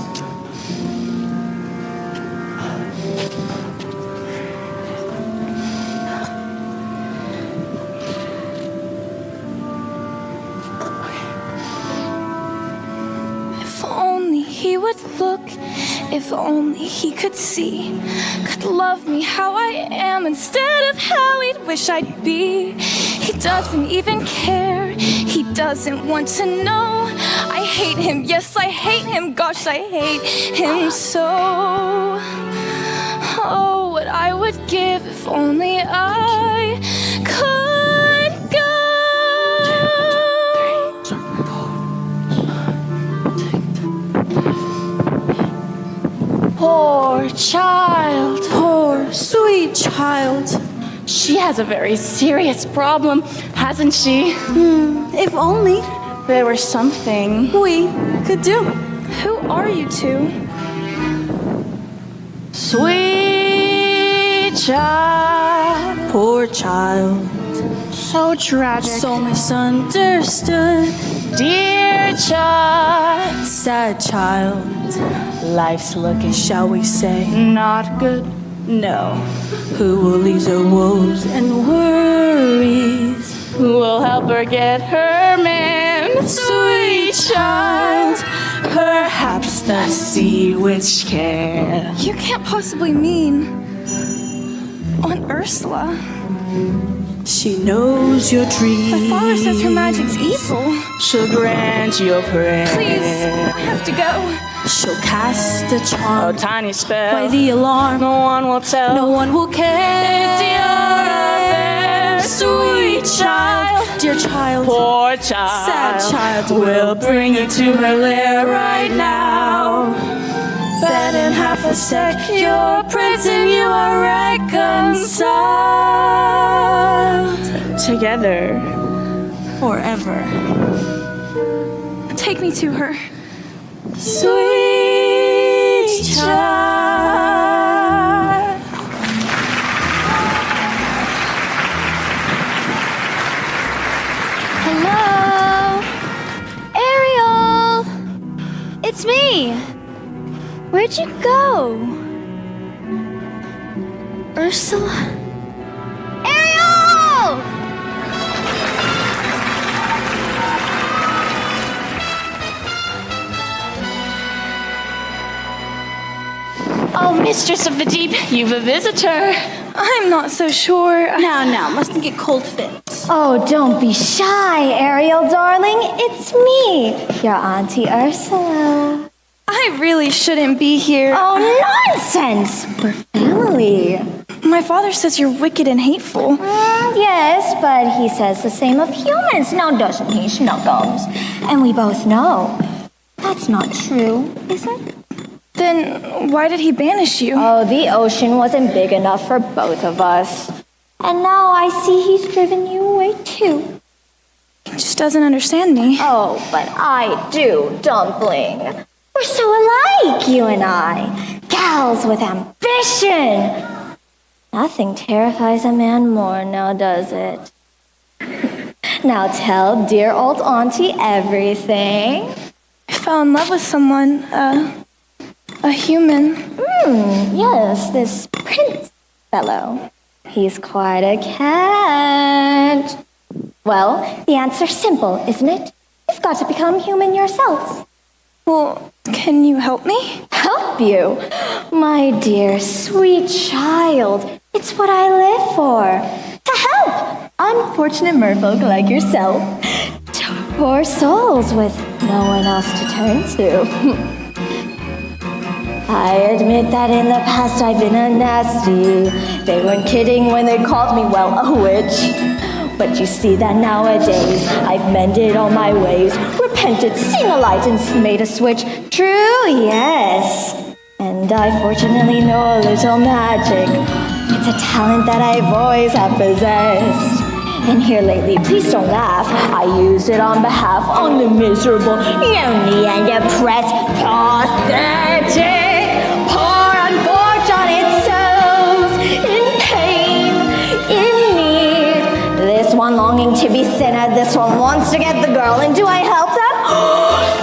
If only he would look, if only he could see, could love me how I am instead of how he'd wish I'd be. He doesn't even care, he doesn't want to know. I hate him, yes, I hate him, gosh, I hate him so. Oh, what I would give if only I could go. Poor child. Poor, sweet child. She has a very serious problem, hasn't she? If only There was something we could do. Who are you two? sweet child, Poor child, so tragic, so misunderstood. dear child, Sad child, life's looking shall we say? not good. No. Who will ease her woes and worries? Who will help her get her man? Sweet child, perhaps the sea which can. You can't possibly mean Aunt Ursula. She knows your dreams. My father says her magic's evil. She'll grant your prayer. Please, I have to go. She'll cast a A charm tiny spell. by the alarm. No one will tell. No one will care. It's your affair, Sweet child, dear child, Poor child. sad child, We'll bring you to her lair right now. that in half a sec you're a prince and you are reconciled. Together. Forever. Take me to her. Sweet child. Hello? Ariel! It's me! Where'd you go? Ursula? Ariel! Oh, Mistress of the Deep, you've a visitor. I'm not so sure. Now, mustn't get cold feet. Oh, don't be shy, Ariel, darling. It's me, your Auntie Ursula. I really shouldn't be here. Oh, nonsense! We're family. My father says you're wicked and hateful. Yes, but he says the same of humans, now doesn't he, Snuggums? And we both know that's not true, is it? Then why did he banish you? Oh, the ocean wasn't big enough for both of us. And now I see he's driven you away too. He just doesn't understand me. Oh, but I do, Dumpling. We're so alike, you and I. Gals with ambition. Nothing terrifies a man more, now does it? Now tell dear old auntie everything. I fell in love with someone, a human. Yes, this prince fellow. He's quite a cat. Well, the answer's simple, isn't it? You've got to become human yourself. Well, can you help me? Help you? My dear, sweet child. It's what I live for. To help unfortunate merfolk like yourself. Poor souls with no one else to turn to. I admit that in the past I've been a nasty. They weren't kidding when they called me, well, a witch. But you see that nowadays I've mended all my ways, repented, seen a light, and made a switch. True, yes. And I fortunately know a little magic. It's a talent that I've always have possessed. And here lately, please don't laugh, I use it on behalf of the miserable, lonely, and depressed, pathetic, poor, unfortunate souls in pain, in need. This one longing to be thinner, this one wants to get the girl, and do I help them?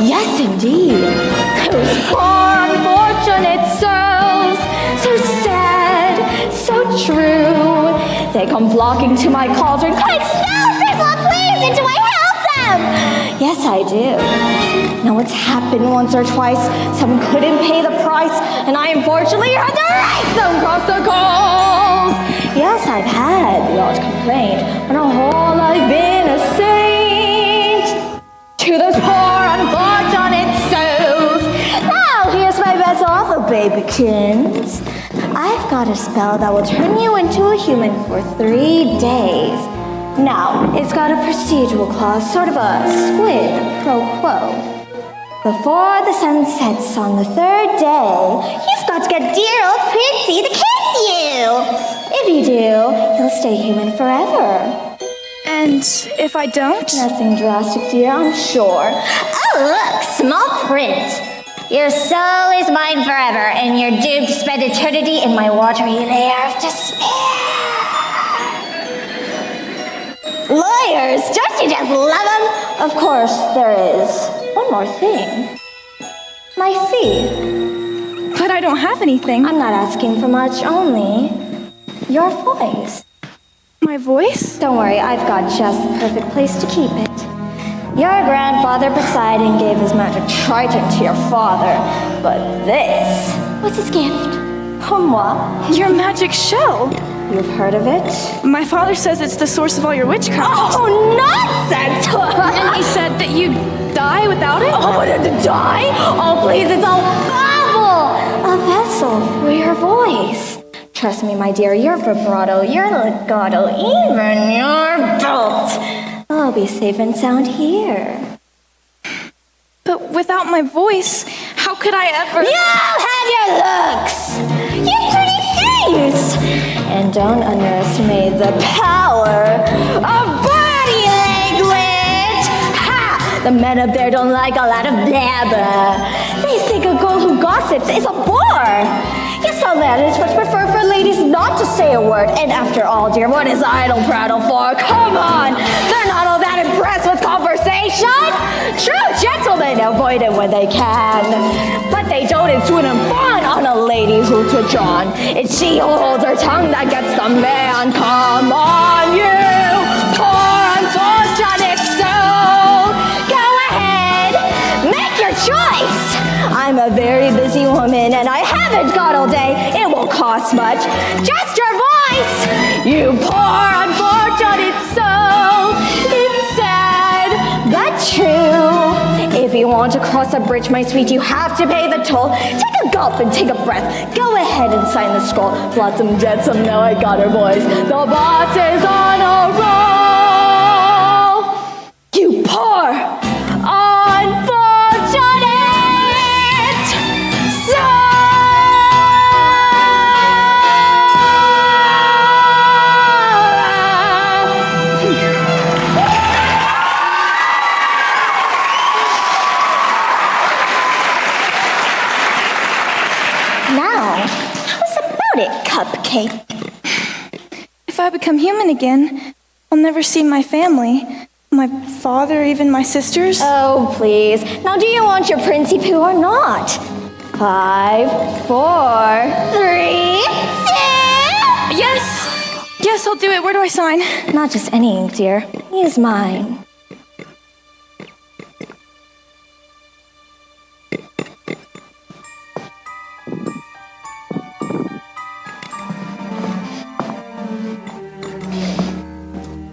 Yes, indeed. Those poor, unfortunate souls, so sad, so true. They come flocking to my cauldron, crying, "Spells, Ursula, please, and do I help them?" Yes, I do. Now, it's happened once or twice. Someone couldn't pay the price, and I unfortunately had to write them across the coals. Yes, I've had the odd complaint, but on the whole, I've been a saint to those poor, unfortunate souls. Now, here's my best offer, babykins. I've got a spell that will turn you into a human for 3 days. Now, it's got a procedural clause, sort of a squid pro quo. Before the sun sets on the 3rd day, you've got to get dear old Princey to kiss you. If you do, you'll stay human forever. And if I don't? Nothing drastic, dear, I'm sure. Oh, look, small print. Your soul is mine forever, and you're doomed to spend eternity in my watery lair of despair. Lawyers, don't you just love them? Of course, there is. One more thing. My fee. But I don't have anything. I'm not asking for much, only your voice. My voice? Don't worry, I've got just the perfect place to keep it. Your grandfather Poseidon gave his magic trident to your father, but this was his gift. Pour moi. Your magic shell. You've heard of it? My father says it's the source of all your witchcraft. Oh, nonsense! And he said that you die without it? Oh, to die? Oh, please, it's all babble! A vessel for your voice. Trust me, my dear, your vibrato, your legato, even your belt. I'll be safe and sound here. But without my voice, How could I ever? You have your looks, your pretty face, and don't underestimate the power of body language. Ha! The men up there don't like a lot of blabber. They think a girl who gossips is a bore. Yes, all that is much prefer for ladies not to say a word. And after all, dear, what is idle prattle for? Come on! They're not all that impressed with conversation. True gentlemen avoid it when they can. But they don't intrude in fun on a lady's who to John. It's she who holds her tongue that gets the man. Come on, you poor unfortunate soul. Go ahead, make your choice. I'm a very busy woman and I haven't got all day. It won't cost much, just your voice. You poor unfortunate soul. It's sad, but true. If you want to cross a bridge, my sweet, you have to pay the toll. Take a gulp and take a breath. Go ahead and sign the scroll. Flotsam jetsam, now I got her, boys. The boss is on a roll. You poor unfortunate cupcake. If I become human again, I'll never see my family. My father, even my sisters. Oh, please. Now, do you want your Princey Pooh or not? 5, 4, 3, 2. Yes, I'll do it. Where do I sign? Not just any ink, dear. Use mine.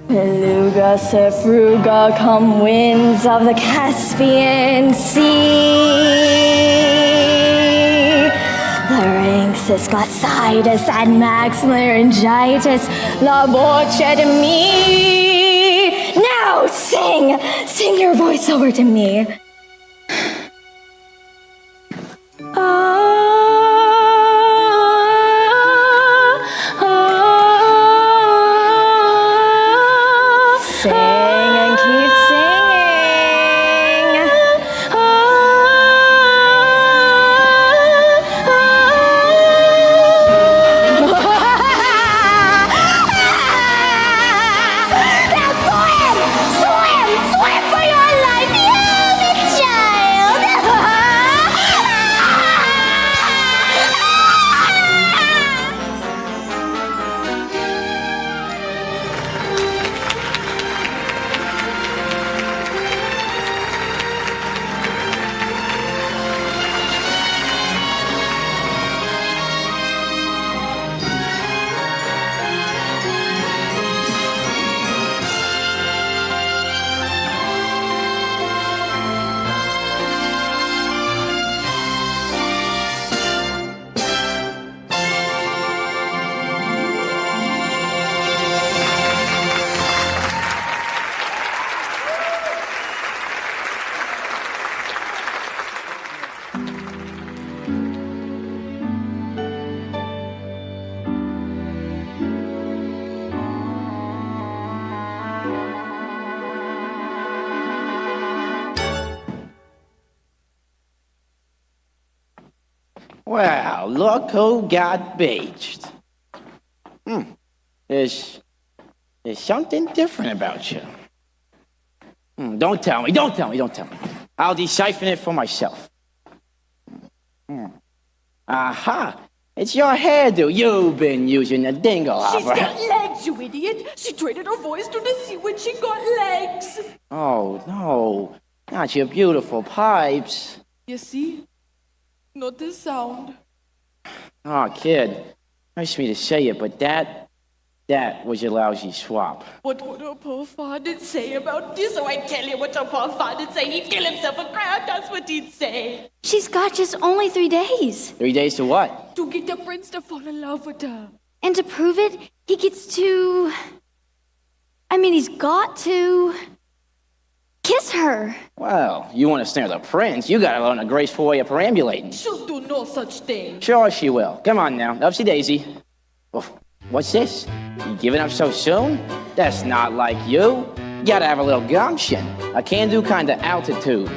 Beluga, Sefruga, come winds of the Caspian Sea. Larynxis, glossitis, and max laryngitis, la voce de me. Now sing your voice over to me. Sing and keep singing. Now swim for your life, you big child. Well, look who got beached. There's something different about you. Don't tell me. I'll decipher it for myself. Aha! It's your hairdo. You've been using the dingle She's hopper. got legs, you idiot. She traded her voice to the sea when she got legs. Oh, no. Not your beautiful pipes. You see? Not the sound. Oh, kid. Nice of me to say it, but that was a lousy swap. What would her poor father say about this? Oh, I tell you what her poor father'd say. He'd kill himself a crowd. That's what he'd say. She's got just only 3 days. 3 days to what? To get the prince to fall in love with her. And to prove it, he gets to... I mean, he's got to... Kiss her. Well, you want to snare the prince, you gotta learn a graceful way of perambulating. She'll do no such thing. Sure she will. Come on now, upsy daisy. Oh, what's this? You giving up so soon? That's not like you. You gotta have a little gumption, a can-do kind of altitude.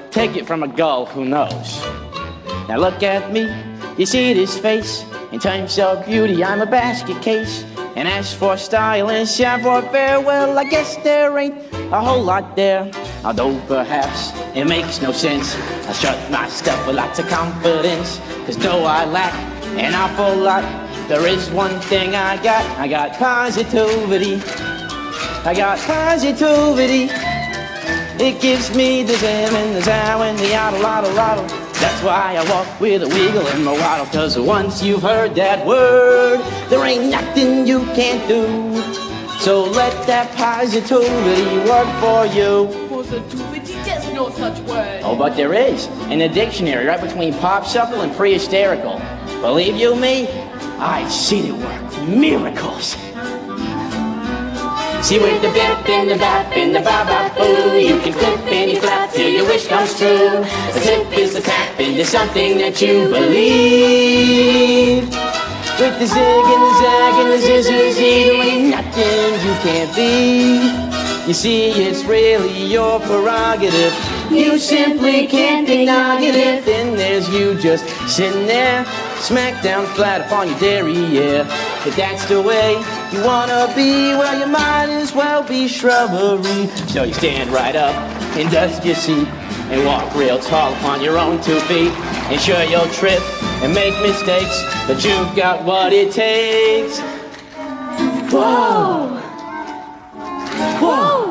Take it from a gull who knows. Now look at me, you see this face? In terms of beauty, I'm a basket case. And as for style and savoir-faire, well, I guess there ain't a whole lot there. Although perhaps it makes no sense. I strut my stuff with lots of confidence. Cause though I lack an awful lot, there is one thing I got positivity. I got positivity. It gives me the zim and the zow and the oddle. That's why I walk with a wiggle in my waddle. Cause once you've heard that word, there ain't nothing you can't do. So let that positivity work for you. Positivity, there's no such word. Oh, but there is. In the dictionary, right between popsicle and pre-hysterical. Believe you me, I've seen it work. Miracles. See with the bip and the bap and the ba-ba-boo, you can flip and you flap till your wish comes true. A tip is a tap into something that you believe. With the zig and the zag and the zizzy, there ain't nothing you can't be. You see, it's really your prerogative. You simply can't deny it. If then there's you just sitting there, smack down flat upon your derriere. If that's the way you wanna be, well, you might as well be shrubbery. So you stand right up and dust your seat and walk real tall upon your own 2 feet. And sure, you'll trip and make mistakes, but you've got what it takes. Whoa! Whoa!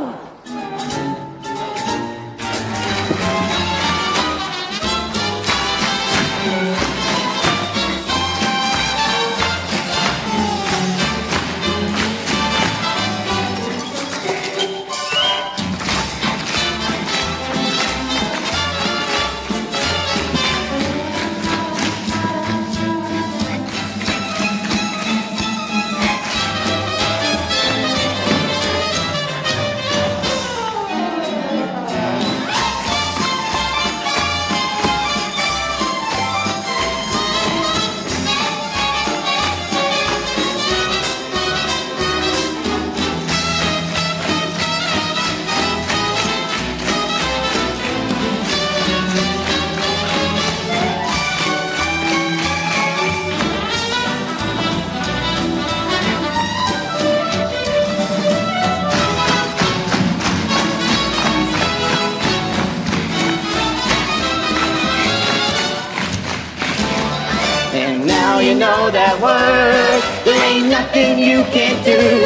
You know that word, there ain't nothing you can't do.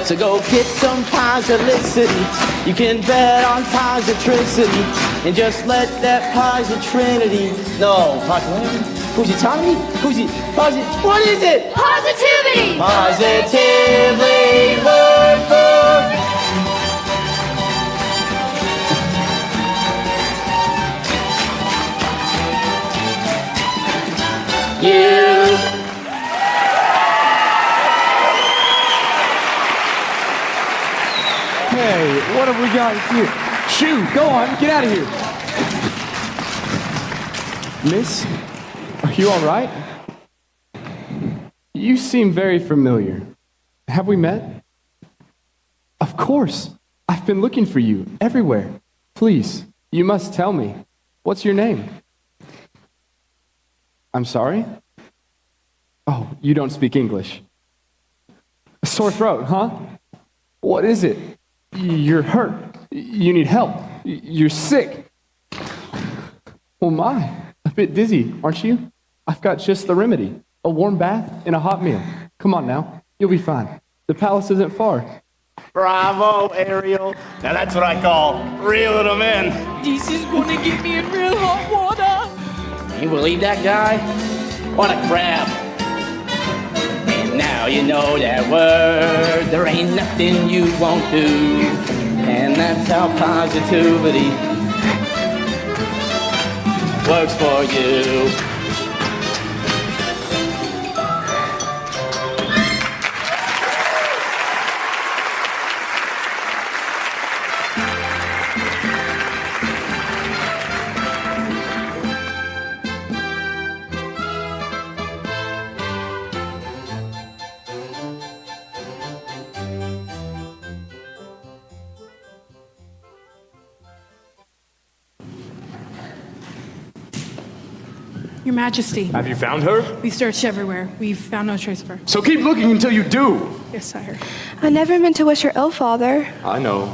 So go get some positivity. You can bet on positricity. And just let that positrinity. No, positivity? Who's it telling me? Who's it? What is it? Positivity! Positively word for. You. Hey, what have we got here? Shoo, go on, get out of here. Miss, are you all right? You seem very familiar. Have we met? Of course. I've been looking for you everywhere. Please, you must tell me. What's your name? I'm sorry? Oh, you don't speak English. A sore throat, huh? What is it? You're hurt. You need help. You're sick. Oh my, a bit dizzy, aren't you? I've got just the remedy. A warm bath and a hot meal. Come on now, you'll be fine. The palace isn't far. Bravo, Ariel. Now that's what I call reeling them in. This is gonna get me in real hot water. You believe that guy? What a crab. And now you know that word. There ain't nothing you won't do. And that's how positivity works for you. Your Majesty. Have you found her? We searched everywhere. We've found no trace of her. So keep looking until you do. Yes, sire. I never meant to wish her ill, Father. I know.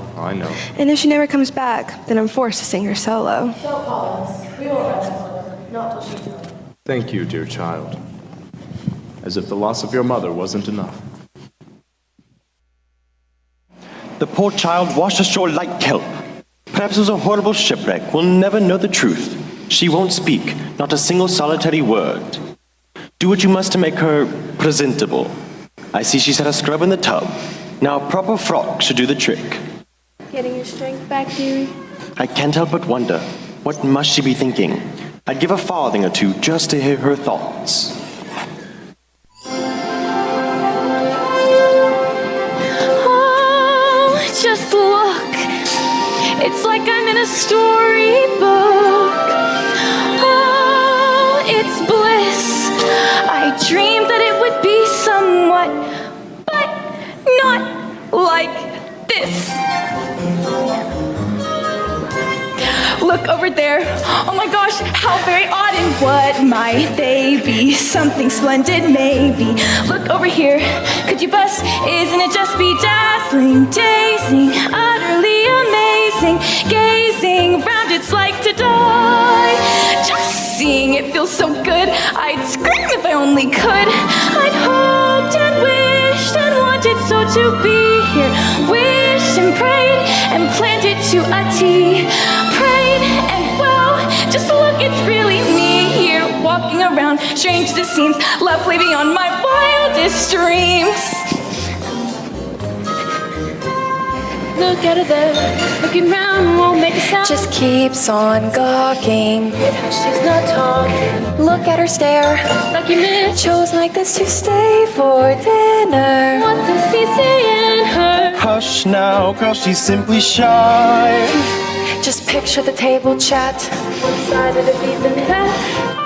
And if she never comes back, then I'm forced to sing her solo. Don't call us. We won't rest on her. Not till she's done. Thank you, dear child. As if the loss of your mother wasn't enough. The poor child washed ashore like kelp. Perhaps it was a horrible shipwreck. We'll never know the truth. She won't speak, not a single solitary word. Do what you must to make her presentable. I see she's had a scrub in the tub. Now a proper frock should do the trick. Getting your strength back, dearie? I can't help but wonder, what must she be thinking? I'd give a farthing or two just to hear her thoughts. Oh, just look. It's like I'm in a storybook. Oh, it's bliss. I dreamed that it would be somewhat, but not like this. Look over there. Oh my gosh, how very odd. And what might they be? Something splendid, maybe. Look over here. Could you bust? Isn't it just bedazzling, dazing, utterly amazing? Gazing round, it's like to die. Just seeing it feels so good. I'd scream if I only could. I'd hoped and wished and wanted so to be here. Wished and prayed and planned it to a T. Prayed and wow, just look, it's really me here walking around. Strange as it seems, lovely beyond my wildest dreams. Look at her there, looking round, won't make a sound. Just keeps on gawking. She's not talking. Look at her stare. Lucky miss, Chose like this to stay for dinner. what does he see in her? Hush now, girl, she's simply shy. Just picture the table chat. One side of the even that.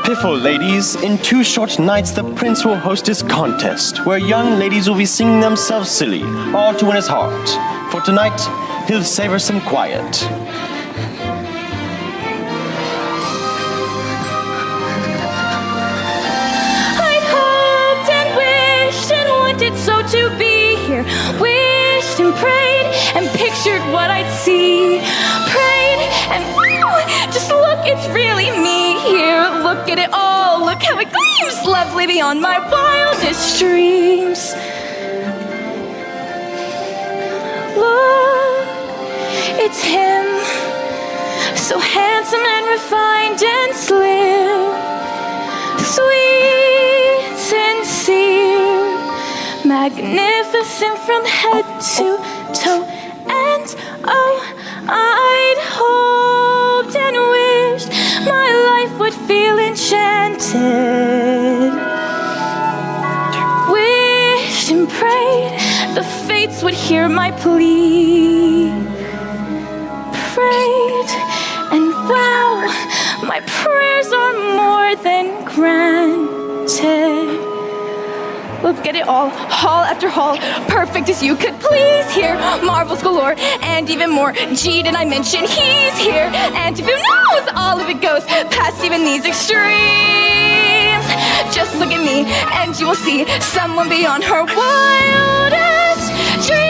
Piffle, ladies, in 2 short nights the prince will host his contest, where young ladies will be singing themselves silly, all to win his heart. For tonight, he'll savor some quiet. I'd hoped and wished and wanted so to be here. Wished and prayed and pictured what I'd see. Prayed and wow, just look, it's really me here. Look at it all, look how it gleams, lovely beyond my wildest dreams. Look, it's him, so handsome and refined and slim, sweet, sincere, magnificent from head to toe. And oh, I'd hoped and wished my life would feel enchanted. Wished and prayed the fates would hear my plea. Prayed, and wow, my prayers are more than granted. Look at it all, hall after hall, perfect as you could please here. Marvels galore, and even more. Gee, did I mention he's here? And who knows, all of it goes past even these extremes. Just look at me, and you will see someone beyond her wildest dreams.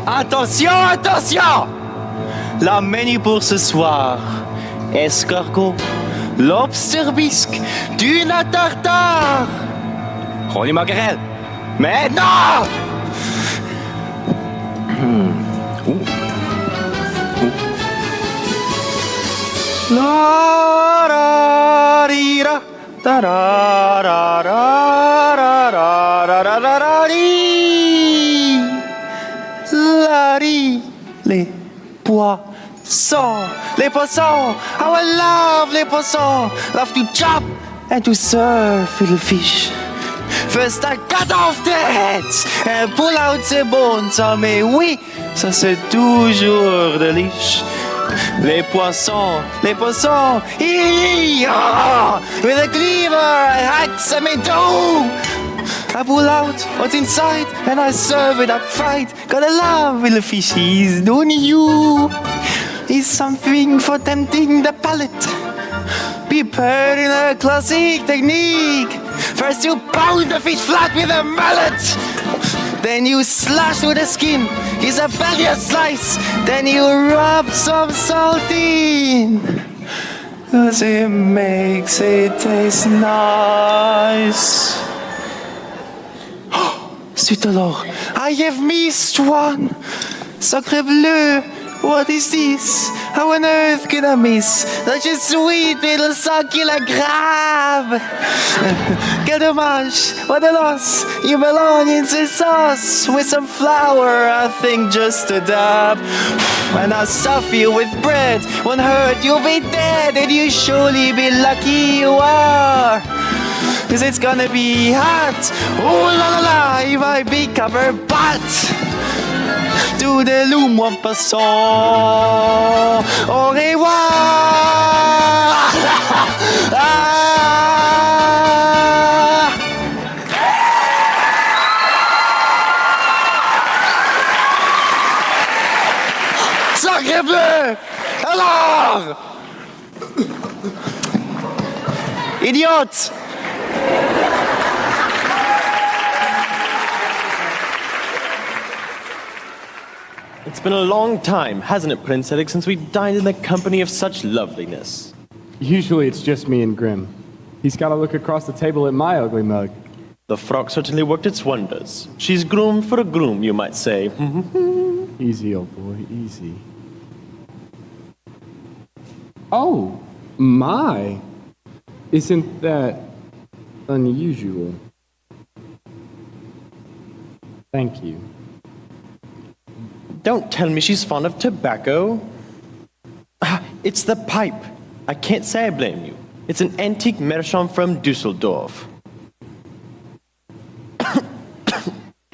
Attention, attention! La menu pour ce soir. Escargot, lobster bisque, tuna tartare. Holy maquerelle. Mais non! La ra ri ra da ra ra ra ra ra ra ra ra ra ri. La ri, les poissons, how I love les poissons. Love to chop and to serve, little fish. First I cut off the heads and pull out the bones. Ah mais oui, ça c'est toujours délice. Les poissons, with a cleaver I hack some into. I pull out what's inside and I serve it up fried. Gotta love little fishies, don't you? It's something for tempting the palate. Prepared in a classic technique. First you pound the fish flat with a mallet. Then you slash through the skin. It's a belly slice. Then you rub some salt in. 'Cause it makes it taste nice. Zut alors, I have missed one. Sacre bleu, what is this? How on earth can I miss such a sweet little succulent crab? Quel dommage, what a loss. You belong in the sauce with some flour, I think just a dab. And I'll stuff you with bread. One hurt, you'll be dead, and you surely be lucky you are. 'Cause it's gonna be hot. Oh la la la, if I become her butt. Tout de loup, en passant. Au revoir. Ah. Sacré bleu. Alors. Idiote. It's been a long time, hasn't it, Prince Eric, since we dined in the company of such loveliness? Usually it's just me and Grim. He's got to look across the table at my ugly mug. The frock certainly worked its wonders. She's groomed for a groom, you might say. Easy, old boy, easy. Oh, my. Isn't that unusual? Thank you. Don't tell me she's fond of tobacco. Ah, it's the pipe. I can't say I blame you. It's an antique meerschaum from Dusseldorf.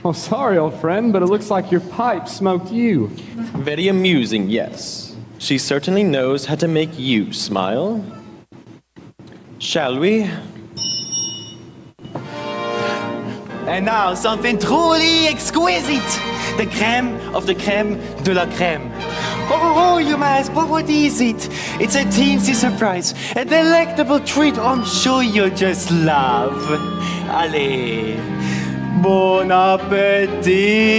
Oh, sorry, old friend, but it looks like your pipe smoked you. Very amusing, yes. She certainly knows how to make you smile. Shall we? And now something truly exquisite. The crème of the crème de la crème. Oh, you might ask, what is it? It's a teensy surprise, a delectable treat I'm sure you'll just love. Allez, bon appétit!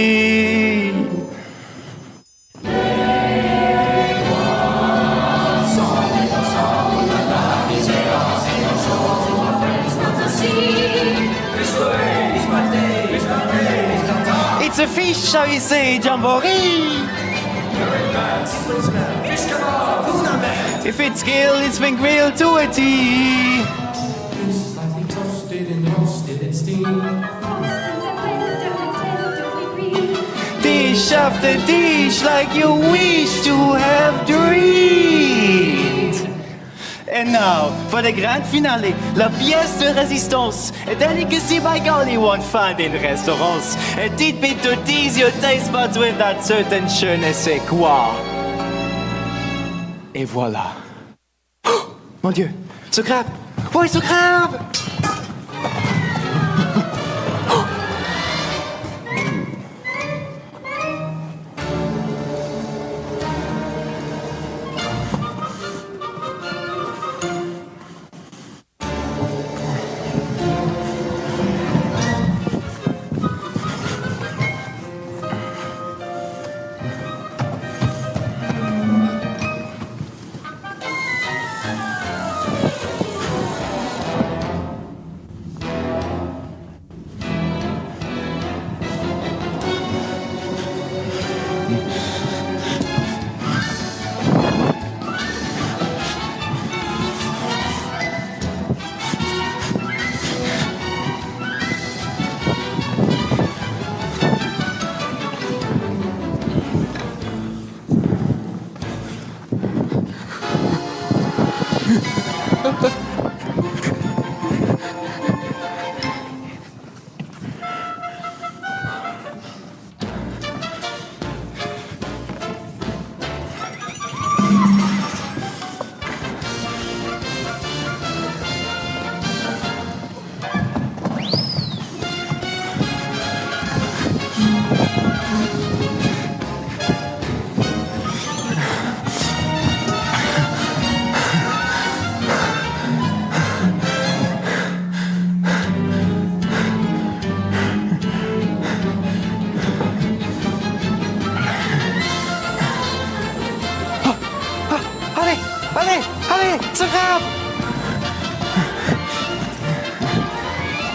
It's a fish, shall we say, jamboree? If it's grilled, it's been grilled to a T. Slightly toasted and roasted and steamed. Dish after dish, like you wish to have dreamed. And now, for the grand finale, la pièce de résistance, a delicacy by golly won't find in restaurants. A tidbit to tease your taste buds with that certain je ne sais quoi. Et voilà. Oh, mon Dieu, ce crabe! Oui, ce crabe! crabe.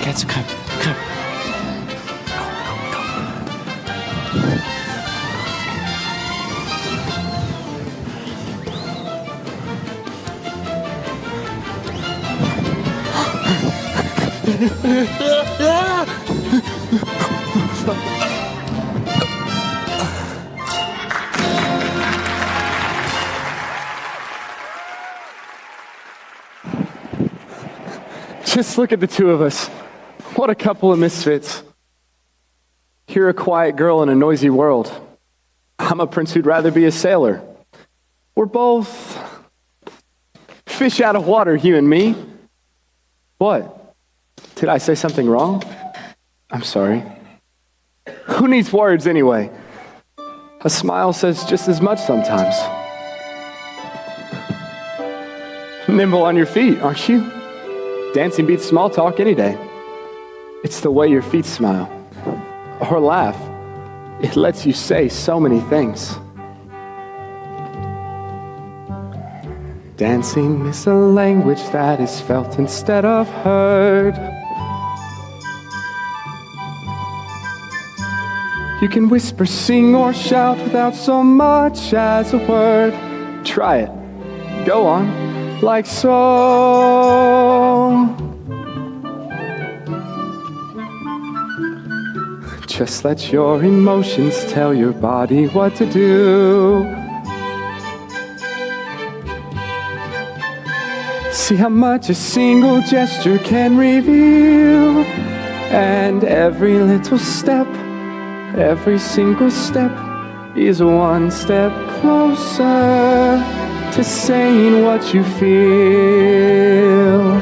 Kijk, crabe, crabe. Just look at the two of us. What a couple of misfits. You're a quiet girl in a noisy world. I'm a prince who'd rather be a sailor. We're both fish out of water, you and me. What? Did I say something wrong? I'm sorry. Who needs words anyway? A smile says just as much sometimes. Nimble on your feet, aren't you? Dancing beats small talk any day. It's the way your feet smile or laugh. It lets you say so many things. Dancing is a language that is felt instead of heard. You can whisper, sing, or shout without so much as a word. Try it. Go on, like so. Just let your emotions tell your body what to do. See how much a single gesture can reveal. And every little step, every single step is one step closer to saying what you feel.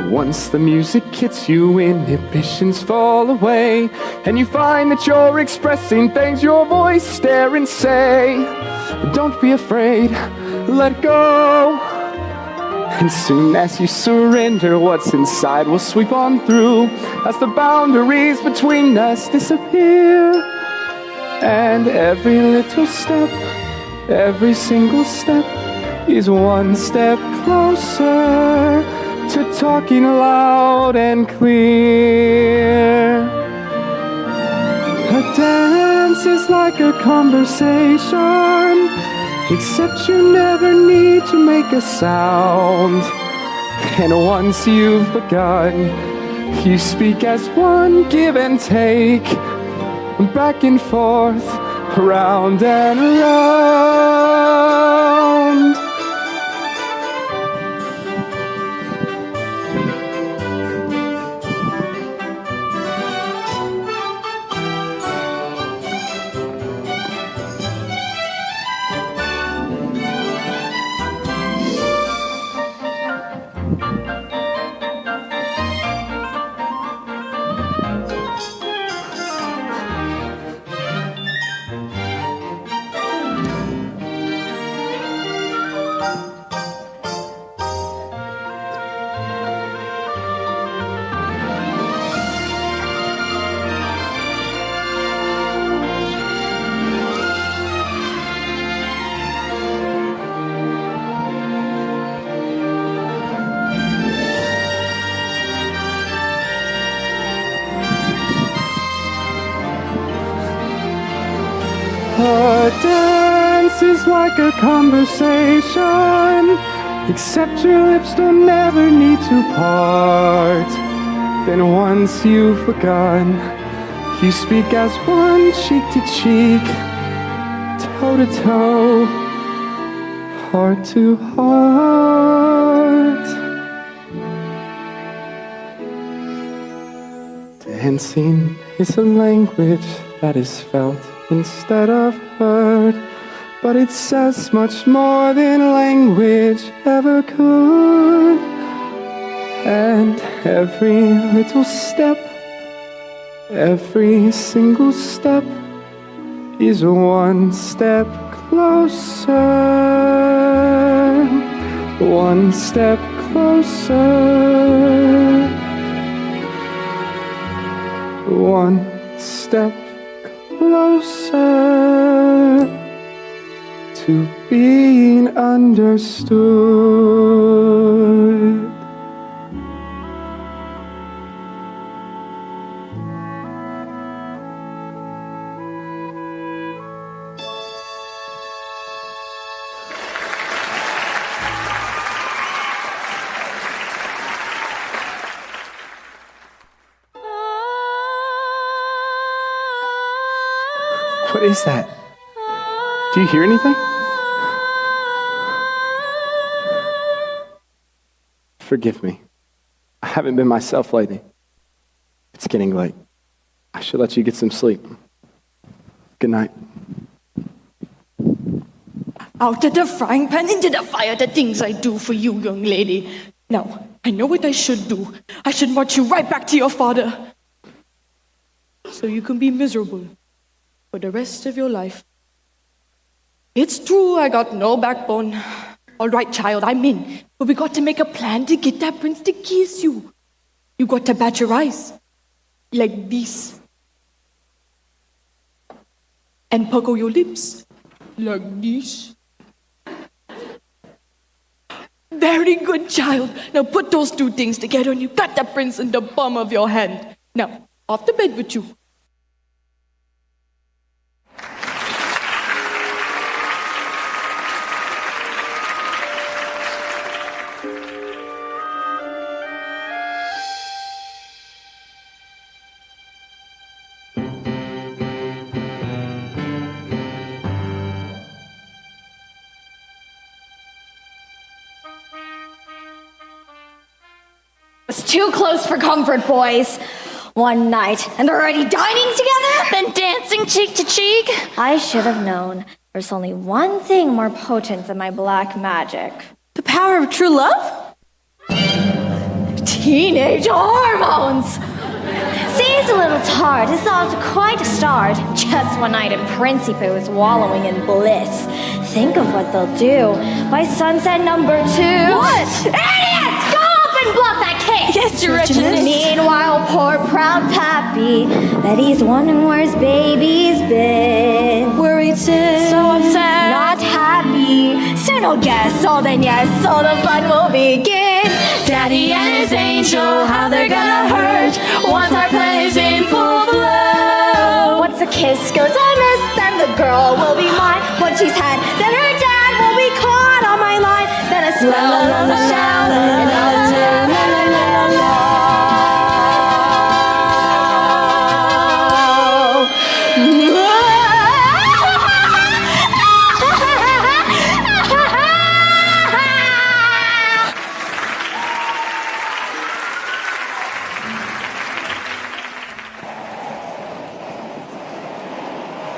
Once the music hits you, inhibitions fall away, and you find that you're expressing things your voice dare and say. Don't be afraid, let go. And soon as you surrender, what's inside will sweep on through as the boundaries between us disappear. And every little step, every single step is one step closer to talking loud and clear. A dance is like a conversation, except you never need to make a sound. And once you've begun, you speak as one, give and take, back and forth, round and round. A dance is like a conversation, except your lips don't never need to part. Then once you've begun, you speak as one, cheek to cheek, toe to toe, heart to heart. Dancing is a language that is felt instead of heard, but it says much more than language ever could. And every little step, every single step is one step closer, one step closer, one step closer to being understood. What is that? Do you hear anything? Forgive me. I haven't been myself lately. It's getting late. I should let you get some sleep. Good night. Out of the frying pan into the fire, the things I do for you, young lady. Now, I know what I should do. I should march you right back to your father. So you can be miserable for the rest of your life. It's true, I got no backbone. All right, child, I'm in. But we got to make a plan to get that prince to kiss you. You got to bat your eyes. Like this. And pucker your lips. Like this. Very good, child. Now put those two things together and you got that prince in the palm of your hand. Now, off to bed with you. It's too close for comfort, boys. One night, and already dining together? Then dancing cheek to cheek? I should have known. There's only one thing more potent than my black magic. The power of true love? Teenage hormones! See, it's a little tart. It's not quite a start. Just one night and Principe was wallowing in bliss. Think of what they'll do by sunset number 2. What? Idiots! Go up and block that cake! Yes, Your Richness. Meanwhile, poor proud Pappy, Betty's wondering where's baby's been. Worried sick. So upset. Not happy. Soon he'll guess. So then yes, so the fun will begin. Daddy and his angel, how they're gonna hurt once our plan is in full flow. Once a kiss goes amiss, then the girl will be mine. Once she's had, then her dad will be caught on my line. Then a swell on the shout and I'll do la la la la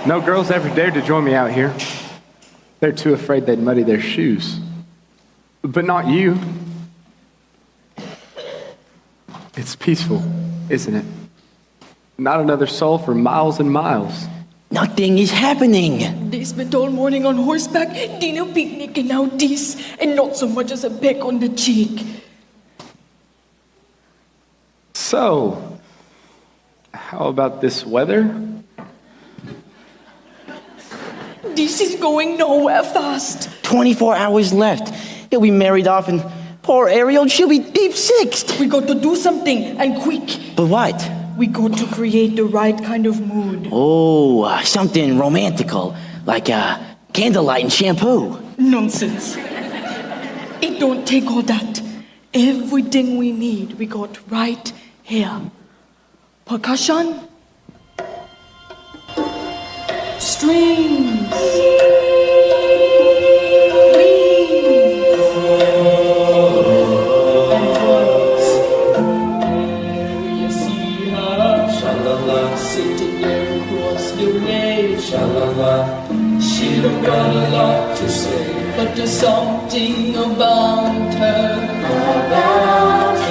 No girls ever dared to join me out here. They're too afraid they'd muddy their shoes. But not you. It's peaceful, isn't it? Not another soul for miles and miles. Nothing is happening. They spent all morning on horseback, dinner, picnic, and now this, and not so much as a peck on the cheek. So, how about this weather? This is going nowhere fast. 24 hours left. He'll be married off, and poor Ariel, she'll be deep sixed. We got to do something, and quick. But what? We got to create the right kind of mood. Oh, something romantical, like candlelight and shampoo. Nonsense. It don't take all that. Everything we need, we got right here. Percussion. Strings. Sitting there across the way, shalala. She don't got a lot to say, but there's something about her.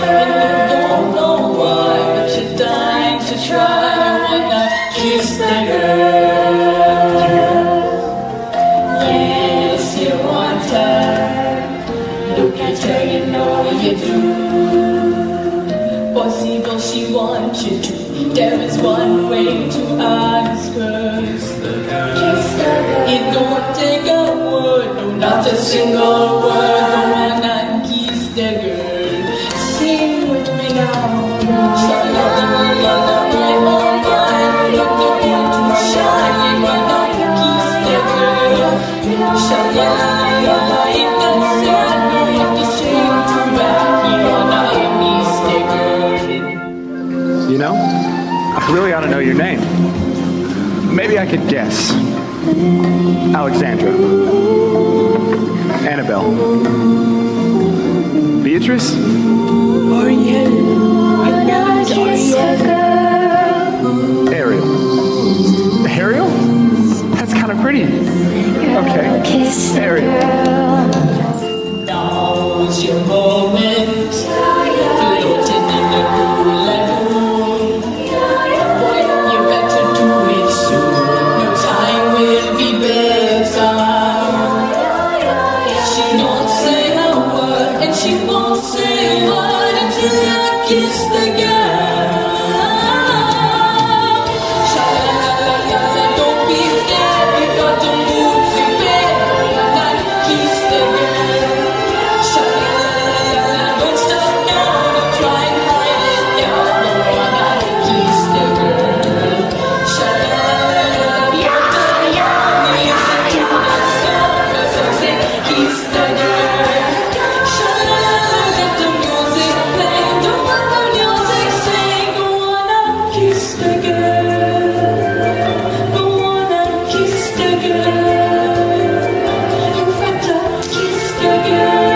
And you don't know why, but you're dying to try. You wanna kiss the girl. Yes, you want her. Look at her, you know you do. Possible she wants you to. There is one way to ask her. Kiss the girl. It don't take a word. not a single word. The one that keeps the girl. Sing with me now. Sha-la-la-la-la, my oh my. You're the one to shine. The one that keeps the girl. Sha-la-la-la-la, it doesn't matter if the string to back. You're not keeps the girl. You know, I really ought to know your name. Maybe I could guess. Alexandra. Annabelle. Beatrice? Ariel. Ariel? That's kind of pretty. Okay. Ariel. Now's your moment. Floating in the blue lagoon. Boy, you better do it soon. Your time will be better. She don't say a word, and she won't say a word until you kiss the girl. Sha-la-la-la-la, don't be scared, we got to move together. Not kiss the girl. Sha-la-la-la-la, don't stop now, don't try and hide it now. No one got to kiss the girl. Sha-la-la-la-la, kiss the girl. Sha-la-la-la, let the music play. Don't want the music sing. Go on and kiss the girl. Go on and kiss the girl. You better kiss the girl.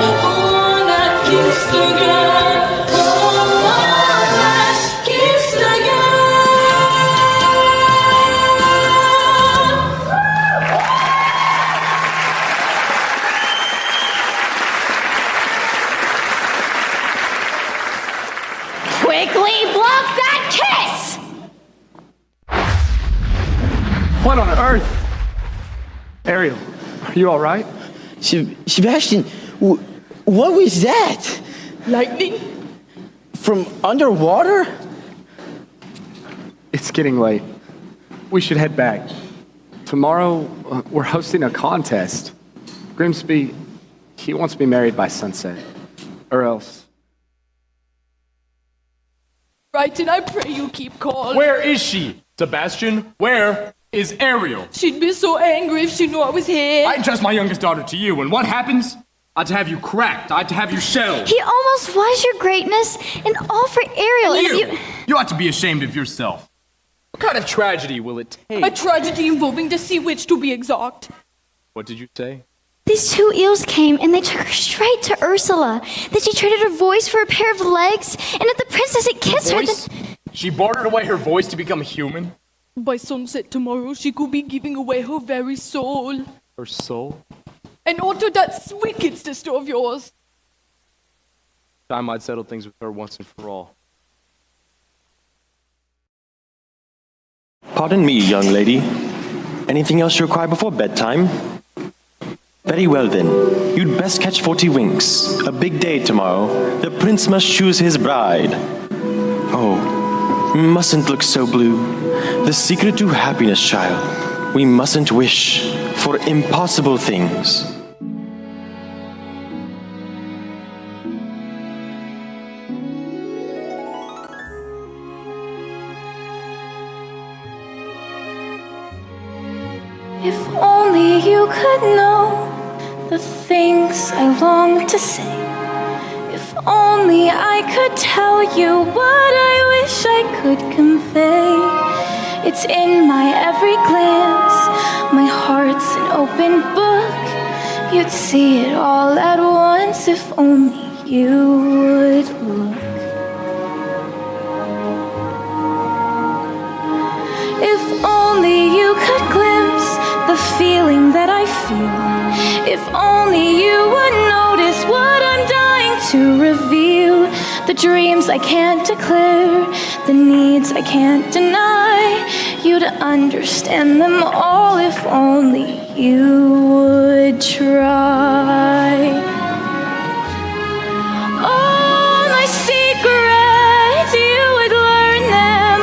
Go on and kiss the girl. Go on and kiss the girl. Quickly block that kiss! What on earth? Ariel, are you all right? Sebastian, what was that? Lightning? From underwater? It's getting late. We should head back. Tomorrow, we're hosting a contest. Grimsby, he wants to be married by sunset. Or else. Right, and I pray you keep calm. Where is she? Sebastian, where is Ariel? She'd be so angry if she knew I was here. I entrust my youngest daughter to you, and what happens? I'd have you cracked. I'd have you shelled. He almost was your greatness, and all for Ariel. And if You ought to be ashamed of yourself. What kind of tragedy will it take? A tragedy involving the sea witch, to be exact. What did you say? These two eels came and they took her straight to Ursula. Then she traded her voice for a pair of legs, and if the princess had kissed her, Voice? She bartered away her voice to become human? By sunset tomorrow, she could be giving away her very soul. Her soul? And onto that wicked sister of yours. Time I'd settle things with her once and for all. Pardon me, young lady. Anything else you require before bedtime? Very well then. You'd best catch 40 winks. A big day tomorrow. The prince must choose his bride. Oh, mustn't look so blue. The secret to happiness, child. We mustn't wish for impossible things. If only you could know the things I long to say. If only I could tell you what I wish I could convey. It's in my every glance, my heart's an open book. You'd see it all at once if only you would look. If only you could glimpse the feeling that I feel. If only you would notice what I'm dying to reveal. The dreams I can't declare, the needs I can't deny. You'd understand them all if only you would try. All my secrets, you would learn them.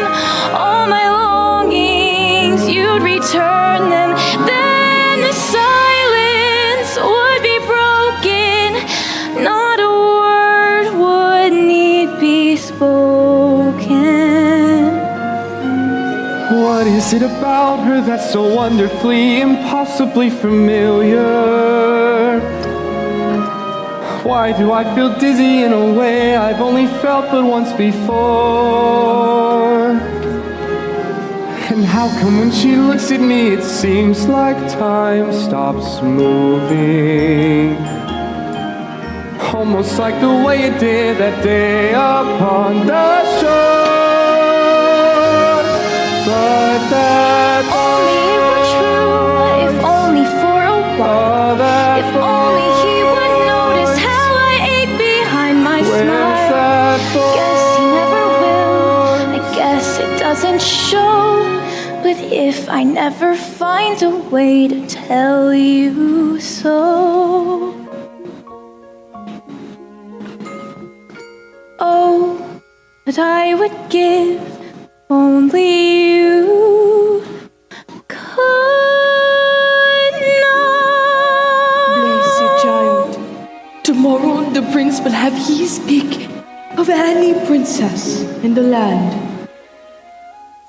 All my longings, you'd return them. Then the silence is it about her that's so wonderfully, impossibly familiar? Why do I feel dizzy in a way I've only felt but once before? And how come when she looks at me it seems like time stops moving? Almost like the way it did that day upon the shore. But that only it were true, if only for a while. If only he would notice how I ate behind my smile. Guess he never will, I guess it doesn't show. But if I never find a way to tell you so. Oh, that I would give only you could know. Blessed child, tomorrow the prince will have his pick of any princess in the land.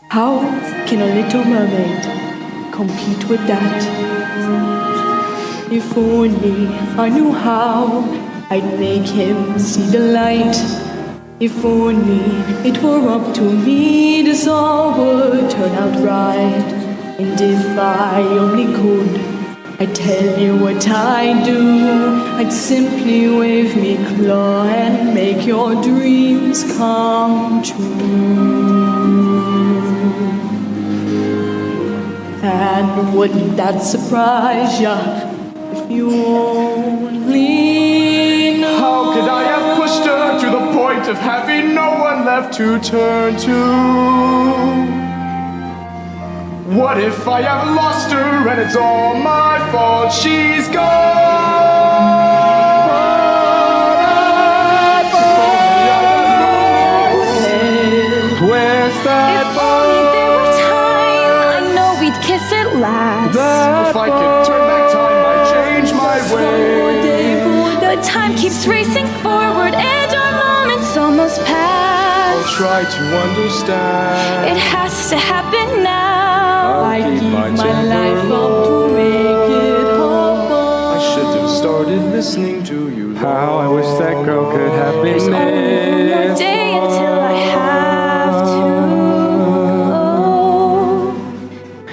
How can a little mermaid compete with that? If only I knew how, I'd make him see the light. If only it were up to me, this all would turn out right. And if I only could, I'd tell you what I'd do. I'd simply wave me claw and make your dreams come true. And wouldn't that surprise ya if you only know? How could I have pushed her to the point of having no one left to turn to? What if I have lost her and it's all my fault? She's gone. Where's that Kiss it last. If I could turn back time, I'd change my way. But time keeps racing forward and our moment's almost past. I'll try to understand. It has to happen now. I give my life up to make it happen. I should have started listening to you. How I wish that girl could have been There's only one more day until I have to.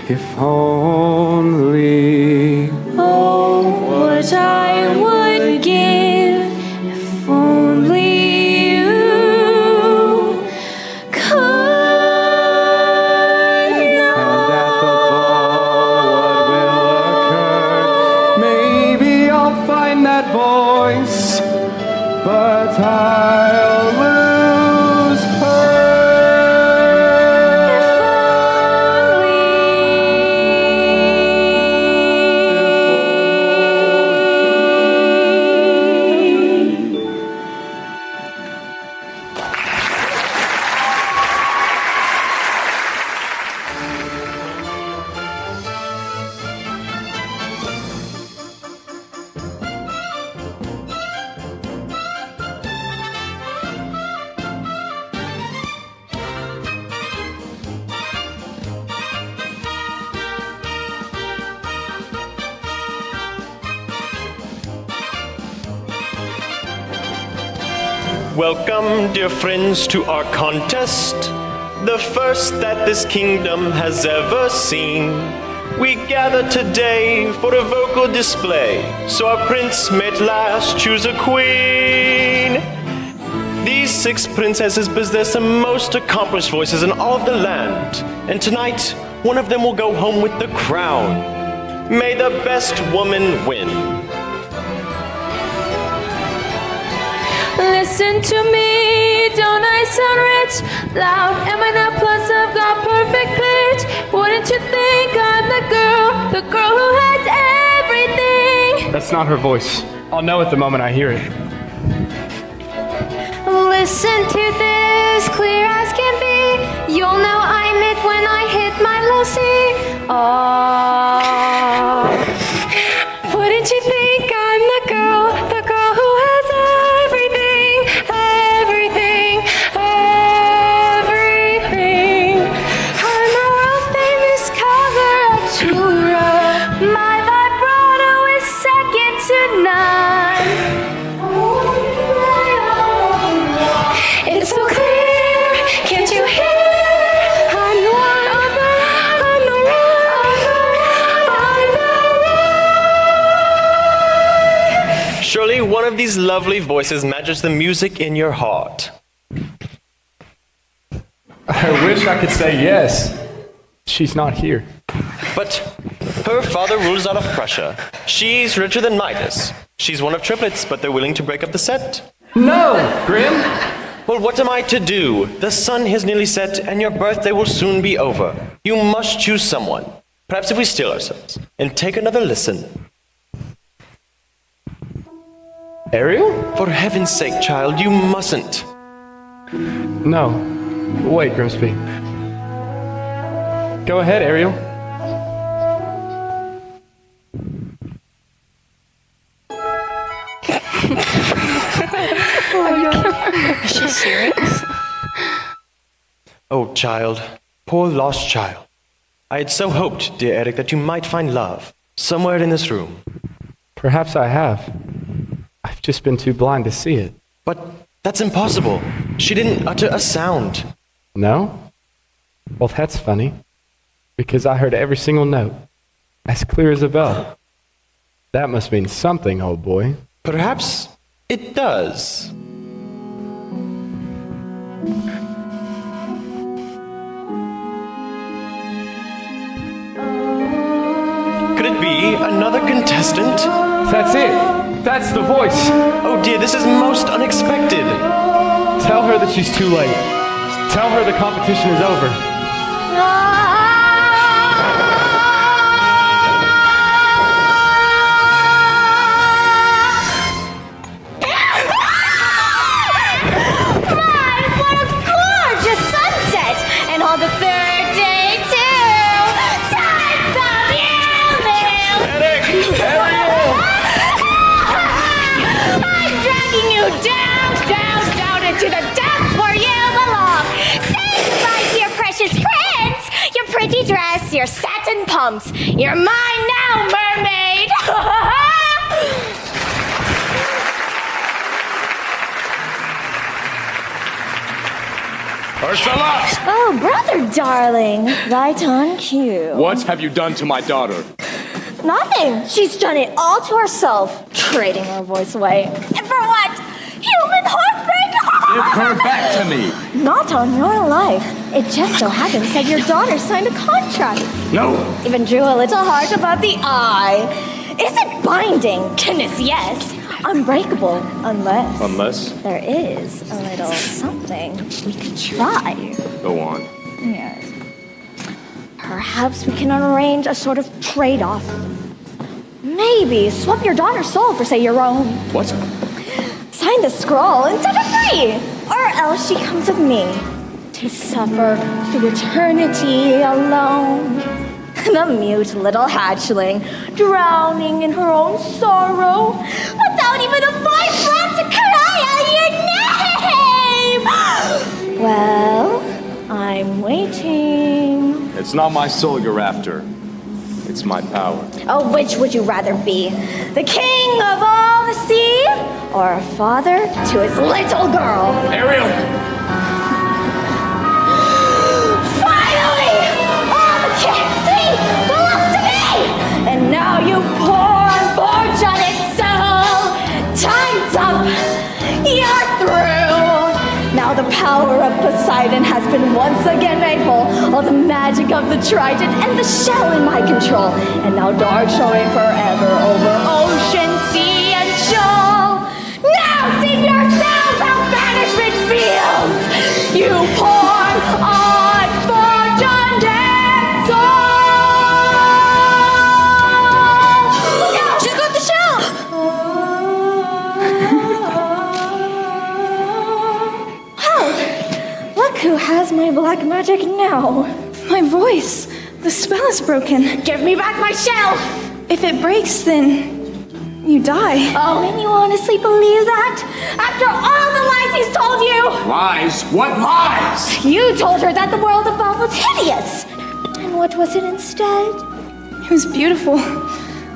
If only. Oh, what I would give if only you could know. And at the ball, what will occur? Maybe I'll find that voice, but I'll lose her. Welcome, dear friends, to our contest, the first that this kingdom has ever seen. We gather today for a vocal display, so our prince may at last choose a queen. These 6 princesses possess the most accomplished voices in all of the land, and tonight, one of them will go home with the crown. May the best woman win. Listen to me, don't I sound rich? Loud, am I not? Plus I've got perfect pitch. Wouldn't you think I'm the girl who has everything? That's not her voice. I'll know it the moment I hear it. Listen to this, clear as can be. You'll know I'm it when I hit my low C. Oh, wouldn't you think I'm the girl who has everything, everything, everything? I'm a world famous lovely voices matches the music in your heart. I wish I could say yes. She's not here. But her father rules out of Prussia. She's richer than Midas. She's one of triplets, but they're willing to break up the set. No, Grim! Well, what am I to do? The sun has nearly set, and your birthday will soon be over. You must choose someone. Perhaps if we still ourselves and take another listen. Ariel? For heaven's sake, child, you mustn't. No. Wait, Grimsby. Go ahead, Ariel. Is she serious? Oh, child. Poor lost child. I had so hoped, dear Eric, that you might find love somewhere in this room. Perhaps I have. I've just been too blind to see it. But that's impossible. She didn't utter a sound. No? Well, that's funny. Because I heard every single note, as clear as a bell. That must mean something, old boy. Perhaps it does. Could it be another contestant? That's it. That's the voice. Oh dear, this is most unexpected. Tell her that she's too late. Tell her the competition is over. What a gorgeous sunset! And on the third day, too! Time of music! I'm dragging you down, down, down into the depths where you belong! Say goodbye to your precious prince! Your pretty dress, your satin pumps! You're mine now, mermaid! Ursula! Oh, brother darling, right on cue. What have you done to my daughter? Nothing. She's done it all to herself, trading her voice away. And for what? Human heartbreak? Give her back to me! Not on your life. It just so happens that your daughter signed a contract. No! Even drew a little heart above the eye. Is it binding? Goodness, yes. Unbreakable, unless... Unless? There is a little something we could try. Go on. Yes. Perhaps we can arrange a sort of trade-off. Maybe swap your daughter's soul for, say, your own. What? Sign the scroll and set her free. Or else she comes with me to suffer through eternity alone. The mute little hatchling, drowning in her own sorrow, without even a vibrant to cry out your name! Well, I'm waiting. It's not my soul you're after. It's my power. Oh, which would you rather be? The king of all the sea? Or a father to his little girl? Ariel! Finally! All the king's sea belongs to me! And now you poor unfortunate soul! Time's up! You're through! Now the power of Poseidon has been once again made whole. All the magic of the trident and the shell in my control. And now dark shall reign forever over ocean, sea, and shoal. Now see for yourselves how banishment feels! You poor unfortunate soul! Look out! She's got the shell! Look who has my black magic now. My voice. The spell is broken. Give me back my shell! If it breaks, then you die. Oh, and you honestly believe that? After all the lies he's told you? Lies? What lies? You told her that the world above was hideous. And what was it instead? It was beautiful.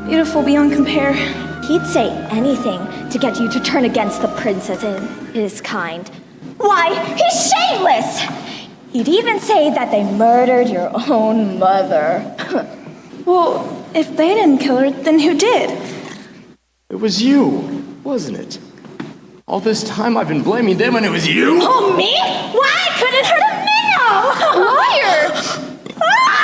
Beautiful beyond compare. He'd say anything to get you to turn against the princess and his kind. Why, he's shameless! He'd even say that they murdered your own mother. Well, if they didn't kill her, then who did? It was you, wasn't it? All this time I've been blaming them and it was you? Oh, me? Why couldn't hurt a minnow? Liar!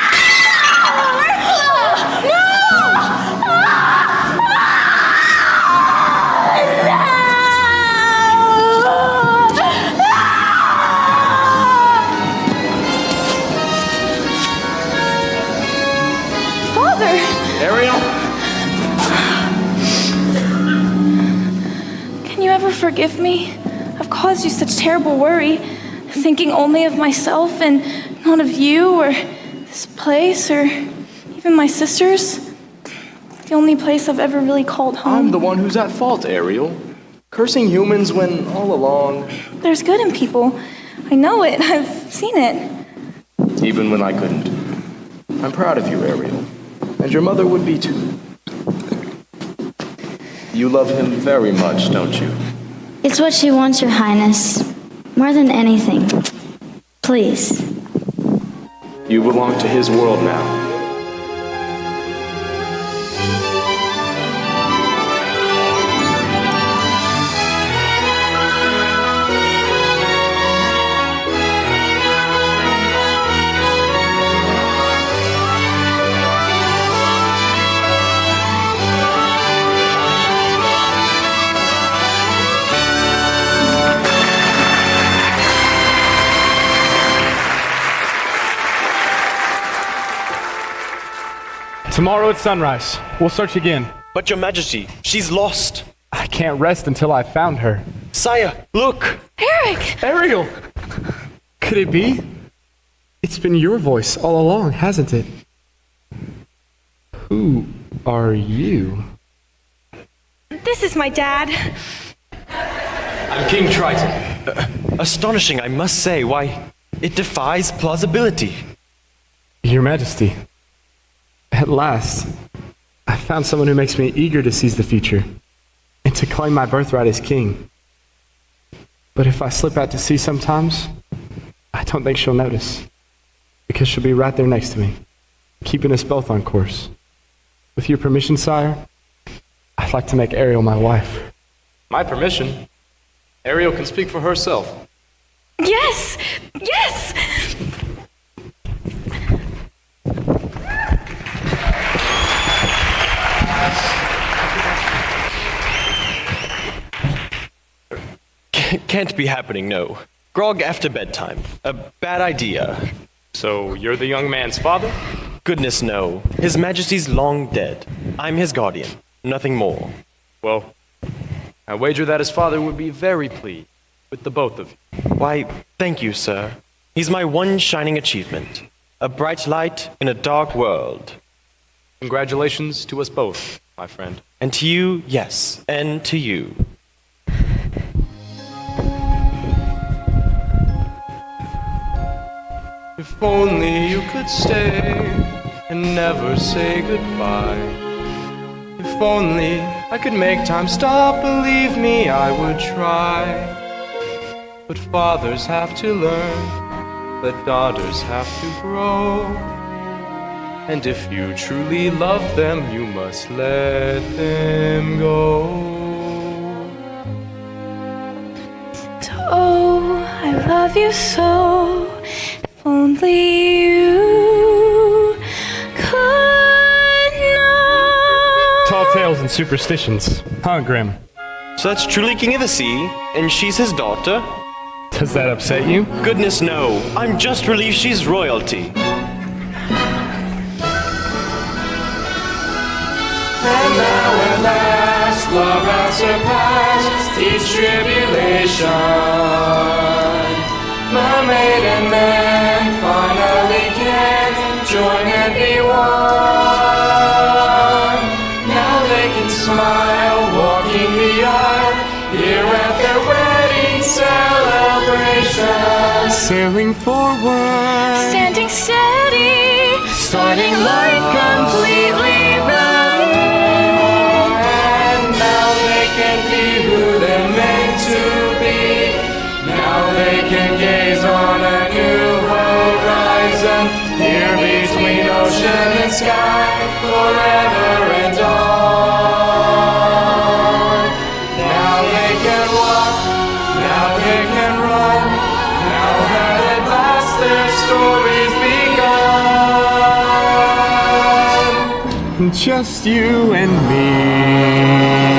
Father! Ariel? Can you ever forgive me? I've caused you such terrible worry, thinking only of myself and not of you or this place or even my sisters. The only place I've ever really called home. I'm the one who's at fault, Ariel. Cursing humans when all along, There's good in people. I know it. I've seen it. even when I couldn't. I'm proud of you, Ariel. And your mother would be too. You love him very much, don't you? It's what she wants, Your Highness. More than anything. Please. You belong to his world now. Tomorrow at sunrise, we'll search again. But Your Majesty, she's lost. I can't rest until I've found her. Sire, look! Eric! Ariel! Could it be? It's been your voice all along, hasn't it? Who are you? This is my dad. I'm King Triton. Astonishing, I must say. Why, it defies plausibility. Your Majesty. At last, I found someone who makes me eager to seize the future and to claim my birthright as king. But if I slip out to sea sometimes, I don't think she'll notice, because she'll be right there next to me, keeping us both on course. With your permission, sire, I'd like to make Ariel my wife. My permission? Ariel can speak for herself. Yes! Yes! Can't be happening, no. Grog after bedtime. A bad idea. So you're the young man's father? Goodness, no. His Majesty's long dead. I'm his guardian. Nothing more. Well, I wager that his father would be very pleased with the both of you. Why, thank you, sir. He's my one shining achievement. A bright light in a dark world. Congratulations to us both, my friend. And to you, yes. And to you. If only you could stay and never say goodbye. If only I could make time stop, believe me, I would try. But fathers have to learn that daughters have to grow. And if you truly love them, you must let them go. Oh, I love you so. If only you could know. Tall tales and superstitions, huh, Grim? So that's truly King of the Sea, and she's his daughter? Does that upset you? Goodness, no. I'm just relieved she's royalty. And now at last, love has surpassed each tribulation. Mermaid and man finally can join and be one. Now they can smile, walking the aisle, here at their wedding celebration. Sailing forward, Standing steady, starting life completely right. And now they can be who they're meant to be. Now they can gaze on a new horizon, here between ocean and sky, forever and on. Now they can walk story's begun. Just you and me.